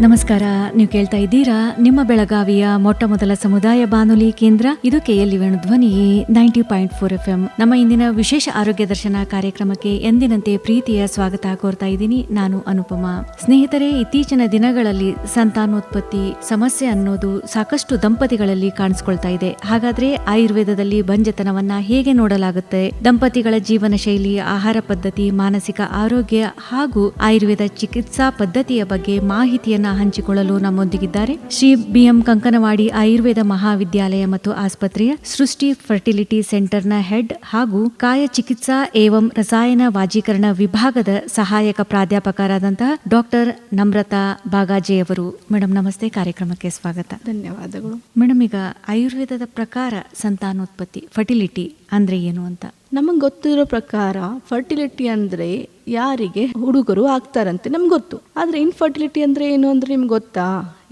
ನಮಸ್ಕಾರ. ನೀವು ಕೇಳ್ತಾ ಇದ್ದೀರಾ ನಿಮ್ಮ ಬೆಳಗಾವಿಯ ಮೊಟ್ಟ ಮೊದಲ ಸಮುದಾಯ ಬಾನುಲಿ ಕೇಂದ್ರ. ಇದು KLE ಧ್ವನಿ 90.4 FM. ನಮ್ಮ ಇಂದಿನ ವಿಶೇಷ ಆರೋಗ್ಯ ದರ್ಶನ ಕಾರ್ಯಕ್ರಮಕ್ಕೆ ಎಂದಿನಂತೆ ಪ್ರೀತಿಯ ಸ್ವಾಗತ ಕೋರ್ತಾ ಇದ್ದೀನಿ. ನಾನು ಅನುಪಮ. ಸ್ನೇಹಿತರೆ, ಇತ್ತೀಚಿನ ದಿನಗಳಲ್ಲಿ ಸಂತಾನೋತ್ಪತ್ತಿ ಸಮಸ್ಯೆ ಅನ್ನೋದು ಸಾಕಷ್ಟು ದಂಪತಿಗಳಲ್ಲಿ ಕಾಣಿಸ್ಕೊಳ್ತಾ ಇದೆ. ಹಾಗಾದ್ರೆ ಆಯುರ್ವೇದದಲ್ಲಿ ಬಂಜತನವನ್ನ ಹೇಗೆ ನೋಡಲಾಗುತ್ತೆ? ದಂಪತಿಗಳ ಜೀವನ ಶೈಲಿ, ಆಹಾರ ಪದ್ಧತಿ, ಮಾನಸಿಕ ಆರೋಗ್ಯ ಹಾಗೂ ಆಯುರ್ವೇದ ಚಿಕಿತ್ಸಾ ಪದ್ಧತಿಯ ಬಗ್ಗೆ ಮಾಹಿತಿಯನ್ನು ಹಂಚಿಕೊಳ್ಳಲು ನಮ್ಮೊಂದಿಗಿದ್ದಾರೆ ಶ್ರೀ BM ಕಂಕನವಾಡಿ ಆಯುರ್ವೇದ ಮಹಾವಿದ್ಯಾಲಯ ಮತ್ತು ಆಸ್ಪತ್ರೆಯ ಸೃಷ್ಟಿ ಫರ್ಟಿಲಿಟಿ ಸೆಂಟರ್ನ ಹೆಡ್ ಹಾಗೂ ಕಾಯ ಚಿಕಿತ್ಸಾ ಏವಂ ರಸಾಯನ ವಾಜೀಕರಣ ವಿಭಾಗದ ಸಹಾಯಕ ಪ್ರಾಧ್ಯಾಪಕರಾದಂತಹ ಡಾಕ್ಟರ್ ನಮ್ರತಾ ಬಾಗಾಜೆ ಅವರು. ಮೇಡಮ್ ನಮಸ್ತೆ, ಕಾರ್ಯಕ್ರಮಕ್ಕೆ ಸ್ವಾಗತ. ಧನ್ಯವಾದಗಳು. ಮೇಡಮ್, ಈಗ ಆಯುರ್ವೇದದ ಪ್ರಕಾರ ಸಂತಾನೋತ್ಪತ್ತಿ ಫರ್ಟಿಲಿಟಿ ಅಂದ್ರೆ ಏನು ಅಂತ? ನಮಗೆ ಗೊತ್ತಿರೋ ಪ್ರಕಾರ ಫರ್ಟಿಲಿಟಿ ಅಂದ್ರೆ ಯಾರಿಗೆ ಹುಡುಗರು ಆಗ್ತಾರಂತೆ ನಮ್ಗೆ ಗೊತ್ತು. ಆದ್ರೆ ಇನ್ಫರ್ಟಿಲಿಟಿ ಅಂದ್ರೆ ಏನು ಅಂದ್ರೆ ನಿಮ್ಗೆ ಗೊತ್ತಾ?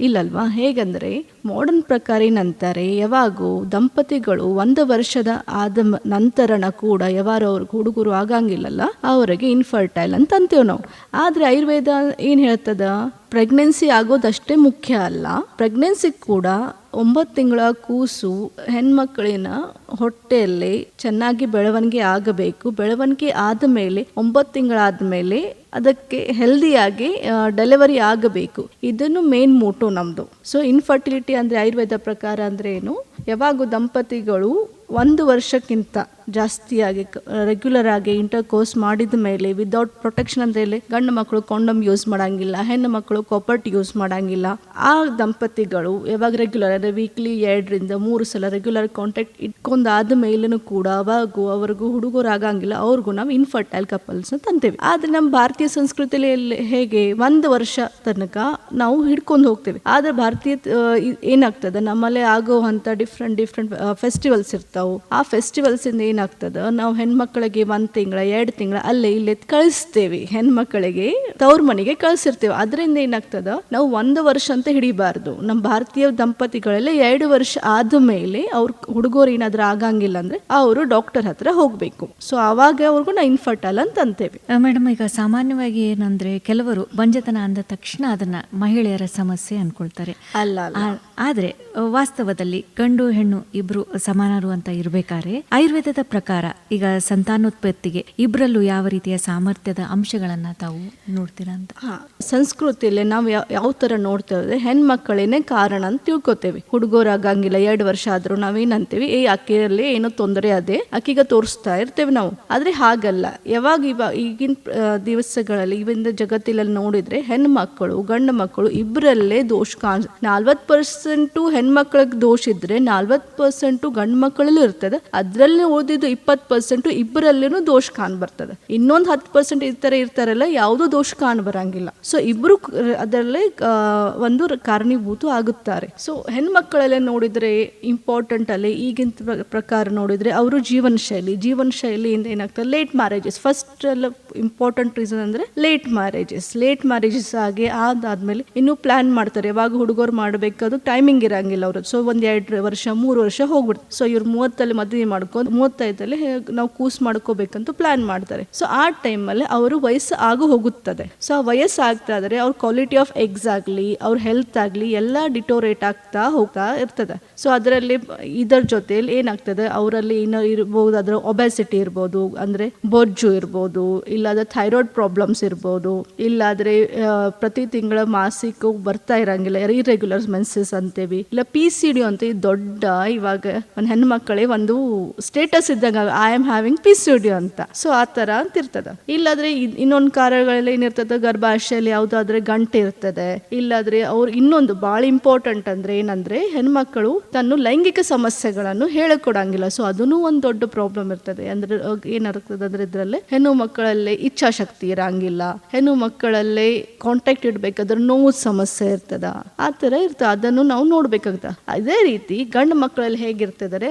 ಇಲ್ಲಲ್ವಾ? ಹೇಗಂದ್ರೆ ಮಾಡರ್ನ್ ಪ್ರಕಾರ ಏನಂತಾರೆ, ಯಾವಾಗೂ ದಂಪತಿಗಳು 1 ವರ್ಷದ ಆದ ನಂತರನ ಕೂಡ ಯಾವಾರು ಅವ್ರಿಗೆ ಹುಡುಗರು ಆಗಂಗಿಲ್ಲಲ್ಲ, ಅವರಿಗೆ ಇನ್ಫರ್ಟೈಲ್ ಅಂತ ಅಂತೀವಿ ನಾವು. ಆದ್ರೆ ಆಯುರ್ವೇದ ಏನ್ ಹೇಳ್ತದ, ಪ್ರೆಗ್ನೆನ್ಸಿ ಆಗೋದಷ್ಟೇ ಮುಖ್ಯ ಅಲ್ಲ, ಪ್ರೆಗ್ನೆನ್ಸಿ ಕೂಡ 9 ತಿಂಗಳ ಕೂಸು ಹೆಣ್ಮಕ್ಳಿನ ಹೊಟ್ಟೆಯಲ್ಲಿ ಚೆನ್ನಾಗಿ ಬೆಳವಣಿಗೆ ಆಗಬೇಕು. ಬೆಳವಣಿಗೆ ಆದ ಮೇಲೆ 9 ತಿಂಗಳಾದ್ಮೇಲೆ ಅದಕ್ಕೆ ಹೆಲ್ದಿಯಾಗಿ ಡೆಲಿವರಿ ಆಗಬೇಕು. ಇದನ್ನು ಮೇನ್ ಮೋಟೋ ನಮ್ದು. ಸೊ ಇನ್ಫರ್ಟಿಲಿಟಿ ಅಂದ್ರೆ ಆಯುರ್ವೇದ ಪ್ರಕಾರ ಅಂದ್ರೆ ಏನು, ಯಾವಾಗ ದಂಪತಿಗಳು 1 ವರ್ಷಕ್ಕಿಂತ ಜಾಸ್ತಿಯಾಗಿ ರೆಗ್ಯುಲರ್ ಆಗಿ ಇಂಟರ್ಕೋರ್ಸ್ ಮಾಡಿದ ಮೇಲೆ ವಿದೌಟ್ ಪ್ರೊಟೆಕ್ಷನ್ ಅಂದ್ರೆ ಗಂಡು ಮಕ್ಕಳು ಕಾಂಡಮ್ ಯೂಸ್ ಮಾಡಂಗಿಲ್ಲ, ಹೆಣ್ಣು ಮಕ್ಕಳು ಕಾಪರ್ಟ್ ಯೂಸ್ ಮಾಡಂಗಿಲ್ಲ. ಆ ದಂಪತಿಗಳು ಯಾವಾಗ ರೆಗ್ಯುಲರ್ ಅಂದ್ರೆ ವೀಕ್ಲಿ 2 ರಿಂದ 3 ಸಲ ರೆಗ್ಯುಲರ್ ಕಾಂಟ್ಯಾಕ್ಟ್ ಇಟ್ಕೊಂಡಾದ ಮೇಲೂ ಕೂಡ ಅವಾಗೂ ಅವ್ರಿಗೂ ಹುಡುಗರು ಆಗಂಗಿಲ್ಲ, ಅವ್ರಿಗೂ ನಾವು ಇನ್ಫರ್ಟೈಲ್ ಕಪಲ್ಸ್ ಅಂತ ಅಂತೇವೆ. ಆದ್ರೆ ನಮ್ಮ ಭಾರತೀಯ ಸಂಸ್ಕೃತಿಯಲ್ಲಿ ಹೇಗೆ 1 ವರ್ಷ ತನಕ ನಾವು ಹಿಡ್ಕೊಂಡು ಹೋಗ್ತೇವೆ. ಆದ್ರೆ ಭಾರತೀಯ ಏನಾಗ್ತದೆ, ನಮ್ಮಲ್ಲೇ ಆಗೋವಂಥ ಡಿಫ್ರೆಂಟ್ ಫೆಸ್ಟಿವಲ್ಸ್ ಇರ್ತಾವೆ. ಆ ಫೆಸ್ಟಿವಲ್ಸ್ ಇಂದ ಏನಾಗ್ತದ, ನಾವು ಹೆಣ್ಮಕ್ಳಿಗೆ 1 ತಿಂಗಳ 2 ತಿಂಗಳ ಅಲ್ಲೇ ಇಲ್ಲೇ ಕಳಿಸ್ತೇವೆ, ಹೆಣ್ಮಕ್ಳಿಗೆ ತವ್ರ ಮನೆಗೆ ಕಳಿಸಿರ್ತೇವೆ. ಅದರಿಂದ ಏನಾಗ್ತದ, ನಾವು 1 ವರ್ಷ ಅಂತ ಹಿಡಿಬಾರ್ದು. ನಮ್ಮ ಭಾರತೀಯ ದಂಪತಿಗಳಲ್ಲಿ 2 ವರ್ಷ ಆದ ಮೇಲೆ ಅವ್ರ ಹುಡುಗರು ಏನಾದ್ರೂ ಆಗಂಗಿಲ್ಲ ಅಂದ್ರೆ ಅವರು ಡಾಕ್ಟರ್ ಹತ್ರ ಹೋಗ್ಬೇಕು. ಸೊ ಅವಾಗ ಅವ್ರಿಗೂ ನಾವು ಇನ್ಫರ್ಟೈಲ್ ಅಂತ ಅಂತೇವೆ. ಮೇಡಮ್, ಈಗ ಸಾಮಾನ್ಯವಾಗಿ ಏನಂದ್ರೆ ಕೆಲವರು ಬಂಜತನ ಅಂದ ತಕ್ಷಣ ಅದನ್ನ ಮಹಿಳೆಯರ ಸಮಸ್ಯೆ ಅನ್ಕೊಳ್ತಾರೆ. ಅಲ್ಲ, ಆದ್ರೆ ವಾಸ್ತವದಲ್ಲಿ ಗಂಡು ಹೆಣ್ಣು ಇಬ್ರು ಸಮಾನರು ಅಂತ ಇರ್ಬೇಕಾದ್ರೆ ಆಯುರ್ವೇದದ ಪ್ರಕಾರ ಈಗ ಸಂತಾನೋತ್ಪತ್ತಿಗೆ ಇಬ್ರಲ್ಲೂ ಯಾವ ರೀತಿಯ ಸಾಮರ್ಥ್ಯದ ಅಂಶಗಳನ್ನ ತಾವು ನೋಡ್ತೀರಾ ಅಂತ? ಸಂಸ್ಕೃತಿಯಲ್ಲಿ ನಾವು ಯಾವ ತರ ನೋಡ್ತೇವೆ, ಹೆಣ್ಮಕ್ಕಳೇನೆ ಕಾರಣ ಅಂತ ತಿಳ್ಕೊತೇವೆ. ಹುಡುಗರಾಗಂಗಿಲ್ಲ 2 ವರ್ಷ ಆದ್ರೂ ನಾವೇನಂತೇವಿ, ಆಕೆಯಲ್ಲಿ ಏನೋ ತೊಂದರೆ ಅದೇ ಆಕೆಗ ತೋರಿಸ್ತಾ ಇರ್ತೇವೆ ನಾವು. ಆದ್ರೆ ಹಾಗಲ್ಲ. ಯಾವಾಗ ಈಗಿನ ದಿವಸಗಳಲ್ಲಿ ಇವಿಂದ ಜಗತ್ತಿನಲ್ಲಿ ನೋಡಿದ್ರೆ ಹೆಣ್ಮಕ್ಕಳು ಗಂಡು ಮಕ್ಕಳು ಇಬ್ಬರಲ್ಲೇ ದೋಷ 40% ಹೆಣ್ಮಕ್ಳಿಗೆ ದೋಷ ಇದ್ರೆ 40% ಗಂಡು ಮಕ್ಕಳಲ್ಲೂ ಇರ್ತದೆ. ಅದ್ರಲ್ಲಿ ಓದಿದ್ದು 20% ಇಬ್ಬರಲ್ಲೂ ದೋಷ ಕಾಣ್ ಬರ್ತದೆ. ಇನ್ನೊಂದು 10% ಈ ತರ ಇರ್ತಾರಲ್ಲ, ಯಾವ್ದು ದೋಷ ಕಾಣ್ ಬರಂಗಿಲ್ಲ. ಸೊ ಇಬ್ರು ಅದರಲ್ಲೇ ಒಂದು ಕಾರಣೀಭೂತ ಆಗುತ್ತಾರೆ. ಸೊ ಹೆಣ್ಮಕ್ಕಳಲ್ಲೇ ನೋಡಿದ್ರೆ ಇಂಪಾರ್ಟೆಂಟ್ ಅಲ್ಲಿ ಈಗಿನ ಪ್ರಕಾರ ನೋಡಿದ್ರೆ ಅವರು ಜೀವನ ಶೈಲಿಯಿಂದ ಏನಾಗ್ತದೆ, ಲೇಟ್ ಮ್ಯಾರೇಜಸ್ ಫಸ್ಟ್ ಎಲ್ಲ ಇಂಪಾರ್ಟೆಂಟ್ ರೀಸನ್ ಅಂದ್ರೆ ಲೇಟ್ ಮ್ಯಾರೇಜಸ್ ಆಗಿ ಆದ್ಮೇಲೆ ಇನ್ನೂ ಪ್ಲಾನ್ ಮಾಡ್ತಾರೆ. ಯಾವಾಗ ಹುಡುಗರು ಮಾಡಬೇಕಾದ್ರು ಟೈಮಿಂಗ್ ಇರಂಗಿಲ್ಲ ಅವ್ರದ್ದು. ಸೊ 1-2 ವರ್ಷ 3 ವರ್ಷ ಹೋಗ್ಬಿಡ್ತಾರೆ. ಸೊ ಇವ್ರು 30 ಮದುವೆ ಮಾಡ್ಕೊಂಡು 35 ನಾವು ಕೂಸ್ ಮಾಡ್ಕೋಬೇಕಂತ ಪ್ಲಾನ್ ಮಾಡ್ತಾರೆ. ಸೊ ಆ ಟೈಮಲ್ಲಿ ಅವರು ವಯಸ್ಸು ಆಗು ಹೋಗುತ್ತದೆ. ಸೊ ಆ ವಯಸ್ಸು ಆಗ್ತಾ ಇದ್ರೆ ಅವ್ರ ಕ್ವಾಲಿಟಿ ಆಫ್ ಎಗ್ಸ್ ಆಗ್ಲಿ, ಅವ್ರ ಹೆಲ್ತ್ ಆಗ್ಲಿ ಎಲ್ಲ ಡಿಟೋರೇಟ್ ಆಗ್ತಾ ಹೋಗ್ತಾ ಇರ್ತದೆ. ಸೊ ಅದರಲ್ಲಿ ಇದರ ಜೊತೆಯಲ್ಲಿ ಏನಾಗ್ತದೆ, ಅವರಲ್ಲಿ ಏನೋ ಇರ್ಬೋದು, ಅದ್ರ ಒಬೆಸಿಟಿ ಇರ್ಬೋದು, ಅಂದ್ರೆ ಬೊಜ್ಜು ಇರ್ಬೋದು, ಇಲ್ಲಾದ್ರೆ ಥೈರಾಯ್ಡ್ ಪ್ರಾಬ್ಲಮ್ಸ್ ಇರ್ಬೋದು, ಇಲ್ಲಾದ್ರೆ ಪ್ರತಿ ತಿಂಗಳ ಮಾಸಿಕ ಬರ್ತಾ ಇರಂಗಿಲ್ಲ, ಇರ್ರೆಗ್ಯುಲರ್ ಮೆನ್ಸಸ್ ಅಂತೇವಿ, ಇಲ್ಲ PCD ಅಂತ ದೊಡ್ಡ ಇವಾಗ ಒಂದು ಹೆಣ್ಮಕ್ಕಳೇ ಒಂದು ಸ್ಟೇಟಸ್ ಇದ್ದಾಗ ಐ ಆಮ್ ಹ್ಯಾವಿಂಗ್ PCD ಅಂತ. ಸೊ ಆ ತರ ಅಂತ ಇರ್ತದ. ಇಲ್ಲಾದ್ರೆ ಇನ್ನೊಂದು ಕಾರಣಗಳೆಲ್ಲ ಏನಿರ್ತದೆ, ಗರ್ಭಾಶಯಲ್ಲಿ ಯಾವ್ದಾದ್ರೆ ಗಂಟೆ ಇರ್ತದೆ. ಇಲ್ಲಾದ್ರೆ ಅವ್ರು ಇನ್ನೊಂದು ಬಹಳ ಇಂಪಾರ್ಟೆಂಟ್ ಅಂದ್ರೆ ಏನಂದ್ರೆ ಹೆಣ್ಮಕ್ಕಳು ತನ್ನ ಲೈಂಗಿಕ ಸಮಸ್ಯೆಗಳನ್ನು ಹೇಳಿಕೊಡಂಗಿಲ್ಲ. ಸೊ ಅದನ್ನು ಒಂದು ದೊಡ್ಡ ಪ್ರಾಬ್ಲಮ್ ಇರ್ತದೆ. ಅಂದ್ರೆ ಏನಿರ್ತದೆ ಅಂದ್ರೆ ಇದ್ರಲ್ಲಿ ಹೆಣ್ಣು ಮಕ್ಕಳಲ್ಲೇ ಇಚ್ಛಾಶಕ್ತಿ ಇರಂಗಿಲ್ಲ, ಹೆಣ್ಣು ಮಕ್ಕಳಲ್ಲೇ ಕಾಂಟ್ಯಾಕ್ಟ್ ಇಡ್ಬೇಕಾದ್ರೆ ನೋವು ಸಮಸ್ಯೆ ಇರ್ತದ, ಆ ತರ ಇರ್ತದೆ. ಅದನ್ನು ನಾವು ನೋಡ್ಬೇಕಾಗ್ತದೆ. ಅದೇ ರೀತಿ ಗಂಡು ಮಕ್ಕಳಲ್ಲಿ ಹೇಗಿರ್ತದರೆ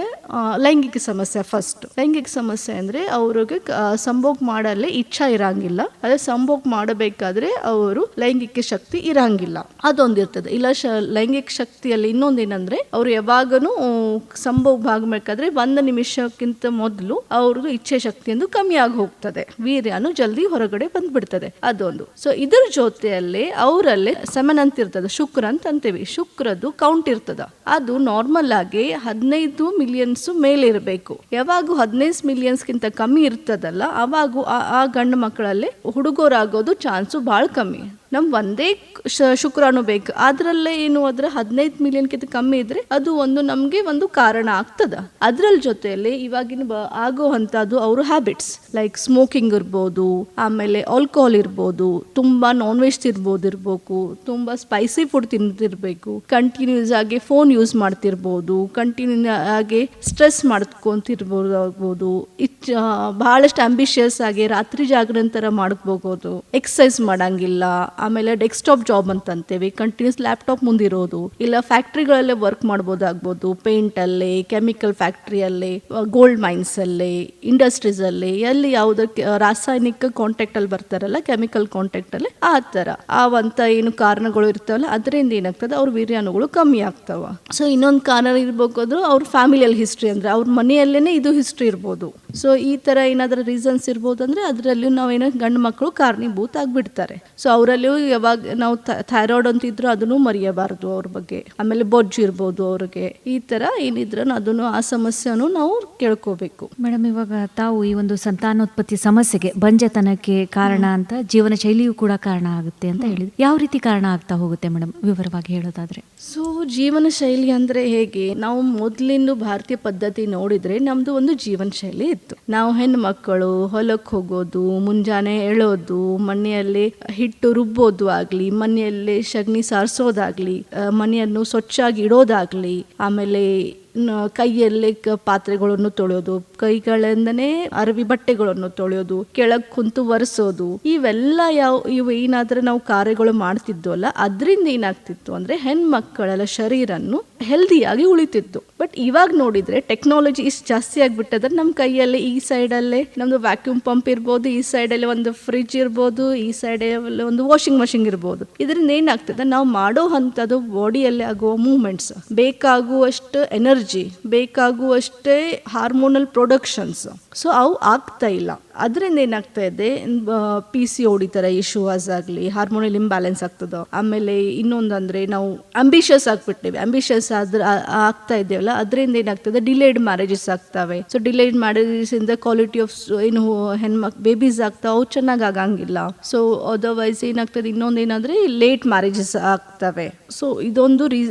ಲೈಂಗಿಕ ಸಮಸ್ಯೆ. ಫಸ್ಟ್ ಲೈಂಗಿಕ ಸಮಸ್ಯೆ ಅಂದ್ರೆ ಅವ್ರಿಗೆ ಸಂಭೋಗ ಮಾಡಲ್ಲೇ ಇಚ್ಛಾ ಇರಂಗಿಲ್ಲ, ಅದೇ ಸಂಭೋಗ ಮಾಡಬೇಕಾದ್ರೆ ಅವರು ಲೈಂಗಿಕ ಶಕ್ತಿ ಇರಂಗಿಲ್ಲ, ಅದೊಂದಿರ್ತದೆ. ಇಲ್ಲ ಲೈಂಗಿಕ ಶಕ್ತಿಯಲ್ಲಿ ಇನ್ನೊಂದೇನಂದ್ರೆ ಅವ್ರು ಯಾವಾಗನು ಸಂಭೋಗ ಆಗಬೇಕಾದ್ರೆ 1 ನಿಮಿಷಕ್ಕಿಂತ ಮೊದಲು ಅವ್ರದ್ದು ಇಚ್ಛೆ ಶಕ್ತಿ ಎಂದು ಕಮ್ಮಿ ಆಗಿ ಹೋಗ್ತದೆ, ವೀರ್ಯನು ಜಲ್ದಿ ಹೊರಗಡೆ ಬಂದ್ಬಿಡ್ತದೆ ಅದೊಂದು. ಸೊ ಇದ್ರ ಜೊತೆಯಲ್ಲಿ ಅವರಲ್ಲಿ ಸೆಮನ್ ಅಂತ ಇರ್ತದೆ, ಶುಕ್ರ ಅಂತ ಅಂತೀವಿ, ಶುಕ್ರದ್ದು ಕೌಂಟ್ ಇರ್ತದ. ಅದು ನಾರ್ಮಲ್ ಆಗಿ 15 ಮಿಲಿಯನ್ಸ್ ಮೇಲೆ ಇರಬೇಕು. ಯಾವಾಗ 15 ಮಿಲಿಯನ್ಸ್ಗಿಂತ ಕಮ್ಮಿ ಇರ್ತದಲ್ಲ, ಅವಾಗ ಆ ಗಂಡು ಮಕ್ಕಳಲ್ಲಿ ಹುಡುಗರಾಗೋದು ಚಾನ್ಸು ಭಾಳ ಕಮ್ಮಿ. ನಮ್ಗೆ ಒಂದೇ ಶುಕ್ರಾಣು ಬೇಕು, ಅದರಲ್ಲೇ ಏನು ಅದ್ರ 15 ಮಿಲಿಯನ್ಗಿಂತ ಕಮ್ಮಿ ಇದ್ರೆ ಅದು ನಮಗೆ ಒಂದು ಕಾರಣ ಆಗ್ತದ. ಅದ್ರಲ್ಲಿ ಜೊತೆಯಲ್ಲಿ ಇವಾಗಿನ ಆಗೋ ಅಂತದ್ದು ಅವ್ರ ಹ್ಯಾಬಿಟ್ಸ್ ಲೈಕ್ ಸ್ಮೋಕಿಂಗ್ ಇರ್ಬೋದು, ಆಮೇಲೆ ಆಲ್ಕೋಹಾಲ್ ಇರ್ಬೋದು, ತುಂಬಾ ನಾನ್ ವೆಜ್ ಇರ್ಬೇಕು, ತುಂಬಾ ಸ್ಪೈಸಿ ಫುಡ್ ತಿಂತಿರ್ಬೇಕು, ಕಂಟಿನ್ಯೂಸ್ ಆಗಿ ಫೋನ್ ಯೂಸ್ ಮಾಡ್ತಿರ್ಬೋದು, ಕಂಟಿನ್ಯೂ ಆಗಿ ಸ್ಟ್ರೆಸ್ ಮಾಡ್ಕೊಂತಿರ್ಬೋದು, ಬಹಳಷ್ಟು ಅಂಬಿಷಿಯಸ್ ಆಗಿ ರಾತ್ರಿ ಜಾಗರಣೆ ಮಾಡ್ಕೋಬಹುದು, ಎಕ್ಸಸೈಸ್ ಮಾಡಂಗಿಲ್ಲ, ಆಮೇಲೆ ಡೆಸ್ಕ್ಟಾಪ್ ಜಾಬ್ ಅಂತ ಅಂತೇವಿ, ಕಂಟಿನ್ಯೂಸ್ ಲ್ಯಾಪ್ಟಾಪ್ ಮುಂದಿರೋದು, ಇಲ್ಲ ಫ್ಯಾಕ್ಟ್ರಿಗಳಲ್ಲೇ ವರ್ಕ್ ಮಾಡ್ಬೋದಾಗ್ಬೋದು, ಪೇಂಟ್ ಅಲ್ಲಿ, ಕೆಮಿಕಲ್ ಫ್ಯಾಕ್ಟ್ರಿಯಲ್ಲಿ, ಗೋಲ್ಡ್ ಮೈನ್ಸ್ ಅಲ್ಲಿ, ಇಂಡಸ್ಟ್ರೀಸ್ ಅಲ್ಲಿ, ಎಲ್ಲಿ ಯಾವುದಕ್ಕೆ ರಾಸಾಯನಿಕ ಕಾಂಟ್ಯಾಕ್ಟ್ ಅಲ್ಲಿ ಬರ್ತಾರಲ್ಲ, ಕೆಮಿಕಲ್ ಕಾಂಟ್ಯಾಕ್ಟ್ ಅಲ್ಲಿ, ಆ ತರ ಏನು ಕಾರಣಗಳು ಇರ್ತಾವಲ್ಲ, ಅದರಿಂದ ಏನಾಗ್ತದೆ ಅವ್ರ ವೀರ್ಯಾಣುಗಳು ಕಮ್ಮಿ ಆಗ್ತಾವ. ಸೊ ಇನ್ನೊಂದು ಕಾರಣ ಇರ್ಬೇಕಾದ್ರು ಅವ್ರ ಫ್ಯಾಮಿಲಿಯಲ್ಲಿ ಹಿಸ್ಟ್ರಿ, ಅಂದ್ರೆ ಅವ್ರ ಮನೆಯಲ್ಲೇನೆ ಇದು ಹಿಸ್ಟ್ರಿ ಇರ್ಬೋದು. ಸೊ ಈ ತರ ಏನಾದ್ರೂ ರೀಸನ್ಸ್ ಇರ್ಬೋದು ಅಂದ್ರೆ ಅದರಲ್ಲಿ ನಾವೇನೋ ಗಂಡು ಮಕ್ಕಳು ಕಾರಣೀಭೂತ ಆಗ್ಬಿಡ್ತಾರೆ. ಸೊ ಅವರಲ್ಲಿಯೂ ಯಾವಾಗ ನಾವು ಥೈರಾಯ್ಡ್ ಅಂತ ಇದ್ರು ಅದನ್ನು ಮರೆಯಬಾರದು ಅವ್ರ ಬಗ್ಗೆ. ಆಮೇಲೆ ಬೊಜ್ಜು ಇರ್ಬೋದು ಅವ್ರಿಗೆ, ಈ ತರ ಏನಿದ್ರು ಅದನ್ನು ಆ ಸಮಸ್ಯೆನೂ ನಾವು ಕೇಳ್ಕೋಬೇಕು. ಮೇಡಮ್, ಇವಾಗ ತಾವು ಈ ಒಂದು ಸಂತಾನೋತ್ಪತ್ತಿ ಸಮಸ್ಯೆಗೆ, ಬಂಜೆತನಕ್ಕೆ ಕಾರಣ ಅಂತ ಜೀವನ ಶೈಲಿಯೂ ಕೂಡ ಕಾರಣ ಆಗುತ್ತೆ ಅಂತ ಹೇಳಿದ್ವಿ. ಯಾವ ರೀತಿ ಕಾರಣ ಆಗ್ತಾ ಹೋಗುತ್ತೆ ಮೇಡಮ್, ವಿವರವಾಗಿ ಹೇಳೋದಾದ್ರೆ? ಸೊ ಜೀವನ ಶೈಲಿ ಅಂದ್ರೆ ಹೇಗೆ, ನಾವು ಮೊದಲಿನ ಭಾರತೀಯ ಪದ್ಧತಿ ನೋಡಿದ್ರೆ ನಮ್ದು ಒಂದು ಜೀವನ ಶೈಲಿ ಇತ್ತು. ನಾವು ಹೆಣ್ಣು ಮಕ್ಕಳು ಹೊಲಕ್ಕೆ ಹೋಗೋದು, ಮುಂಜಾನೆ ಎಳೋದು, ಮನೆಯಲ್ಲಿ ಹಿಟ್ಟು ರುಬ್ಬೋದು ಆಗ್ಲಿ, ಮನೆಯಲ್ಲಿ ಸಗಣಿ ಸಾರಿಸೋದಾಗ್ಲಿ, ಮನೆಯನ್ನು ಸ್ವಚ್ಛಾಗಿ ಇಡೋದಾಗ್ಲಿ, ಆಮೇಲೆ ಕೈಯಲ್ಲಿ ಪಾತ್ರೆಗಳನ್ನು ತೊಳೆಯೋದು, ಕೈಗಳಿಂದನೇ ಅರವಿ ಬಟ್ಟೆಗಳನ್ನು ತೊಳೆಯೋದು, ಕೆಳಗ್ ಕುಂತು ಒರೆಸೋದು, ಇವೆಲ್ಲ ಇವು ಏನಾದ್ರೆ ನಾವು ಕಾರ್ಯಗಳು ಮಾಡ್ತಿದ್ವಲ್ಲ, ಅದರಿಂದ ಏನಾಗ್ತಿತ್ತು ಅಂದ್ರೆ ಹೆಣ್ಮಕ್ಕಳ ಶರೀರನ್ನು ಹೆಲ್ದಿಯಾಗಿ ಉಳಿತಿತ್ತು. ಬಟ್ ಇವಾಗ ನೋಡಿದ್ರೆ ಟೆಕ್ನಾಲಜಿ ಇಷ್ಟು ಜಾಸ್ತಿ ಆಗ್ಬಿಟ್ಟದ್ರೆ ನಮ್ಮ ಕೈಯಲ್ಲಿ ಈ ಸೈಡಲ್ಲೇ ನಮ್ದು ವ್ಯಾಕ್ಯೂಮ್ ಪಂಪ್ ಇರ್ಬೋದು, ಈ ಸೈಡಲ್ಲಿ ಒಂದು ಫ್ರಿಡ್ಜ್ ಇರ್ಬೋದು, ಈ ಸೈಡಲ್ಲಿ ಒಂದು ವಾಷಿಂಗ್ ಮಷಿನ್ ಇರ್ಬೋದು. ಇದರಿಂದ ಏನಾಗ್ತದೆ, ನಾವು ಮಾಡೋ ಅಂಥದ್ದು ಬಾಡಿಯಲ್ಲಿ ಆಗುವ ಮೂವ್ಮೆಂಟ್ಸ್, ಬೇಕಾಗುವಷ್ಟು ಎನರ್ಜಿ, ಬೇಕಾಗುವಷ್ಟೇ ಹಾರ್ಮೋನಲ್ ಪ್ರೊಡಕ್ಷನ್ಸ್, ಸೊ ಅವು ಆಗ್ತಾ ಇಲ್ಲ. ಅದರಿಂದ ಏನಾಗ್ತಾ ಇದೆ, PCOD ತರ ಇಶ್ಯೂಸ್ ಆಗಲಿ, ಹಾರ್ಮೋನಲ್ ಇಂಬ್ಯಾಲೆನ್ಸ್ ಆಗ್ತದ. ಆಮೇಲೆ ಇನ್ನೊಂದಂದ್ರೆ ನಾವು ಅಂಬಿಷಿಯಸ್ ಆಗ್ಬಿಟ್ಟೇವೆ, ಅಂಬಿಷಿಯಸ್ ಆಗ್ತಾ ಇದ್ದೇವಲ್ಲ, ಅದರಿಂದ ಏನಾಗ್ತದೆ ಡಿಲೇಡ್ ಮ್ಯಾರೇಜಸ್ ಆಗ್ತವೆ. ಸೊ ಡಿಲೇಡ್ ಮ್ಯಾರೇಜಸ್ ಇಂದ ಕ್ವಾಲಿಟಿ ಆಫ್ ಏನು ಬೇಬೀಸ್ ಆಗ್ತಾವೆ, ಅವು ಚೆನ್ನಾಗಿ ಆಗಂಗಿಲ್ಲ. ಸೊ ಅದರ್ವೈಸ್ ಏನಾಗ್ತದೆ, ಇನ್ನೊಂದೇನಂದ್ರೆ ಲೇಟ್ ಮ್ಯಾರೇಜಸ್ ಆಗ್ತವೆ. ಸೊ ಇದೊಂದು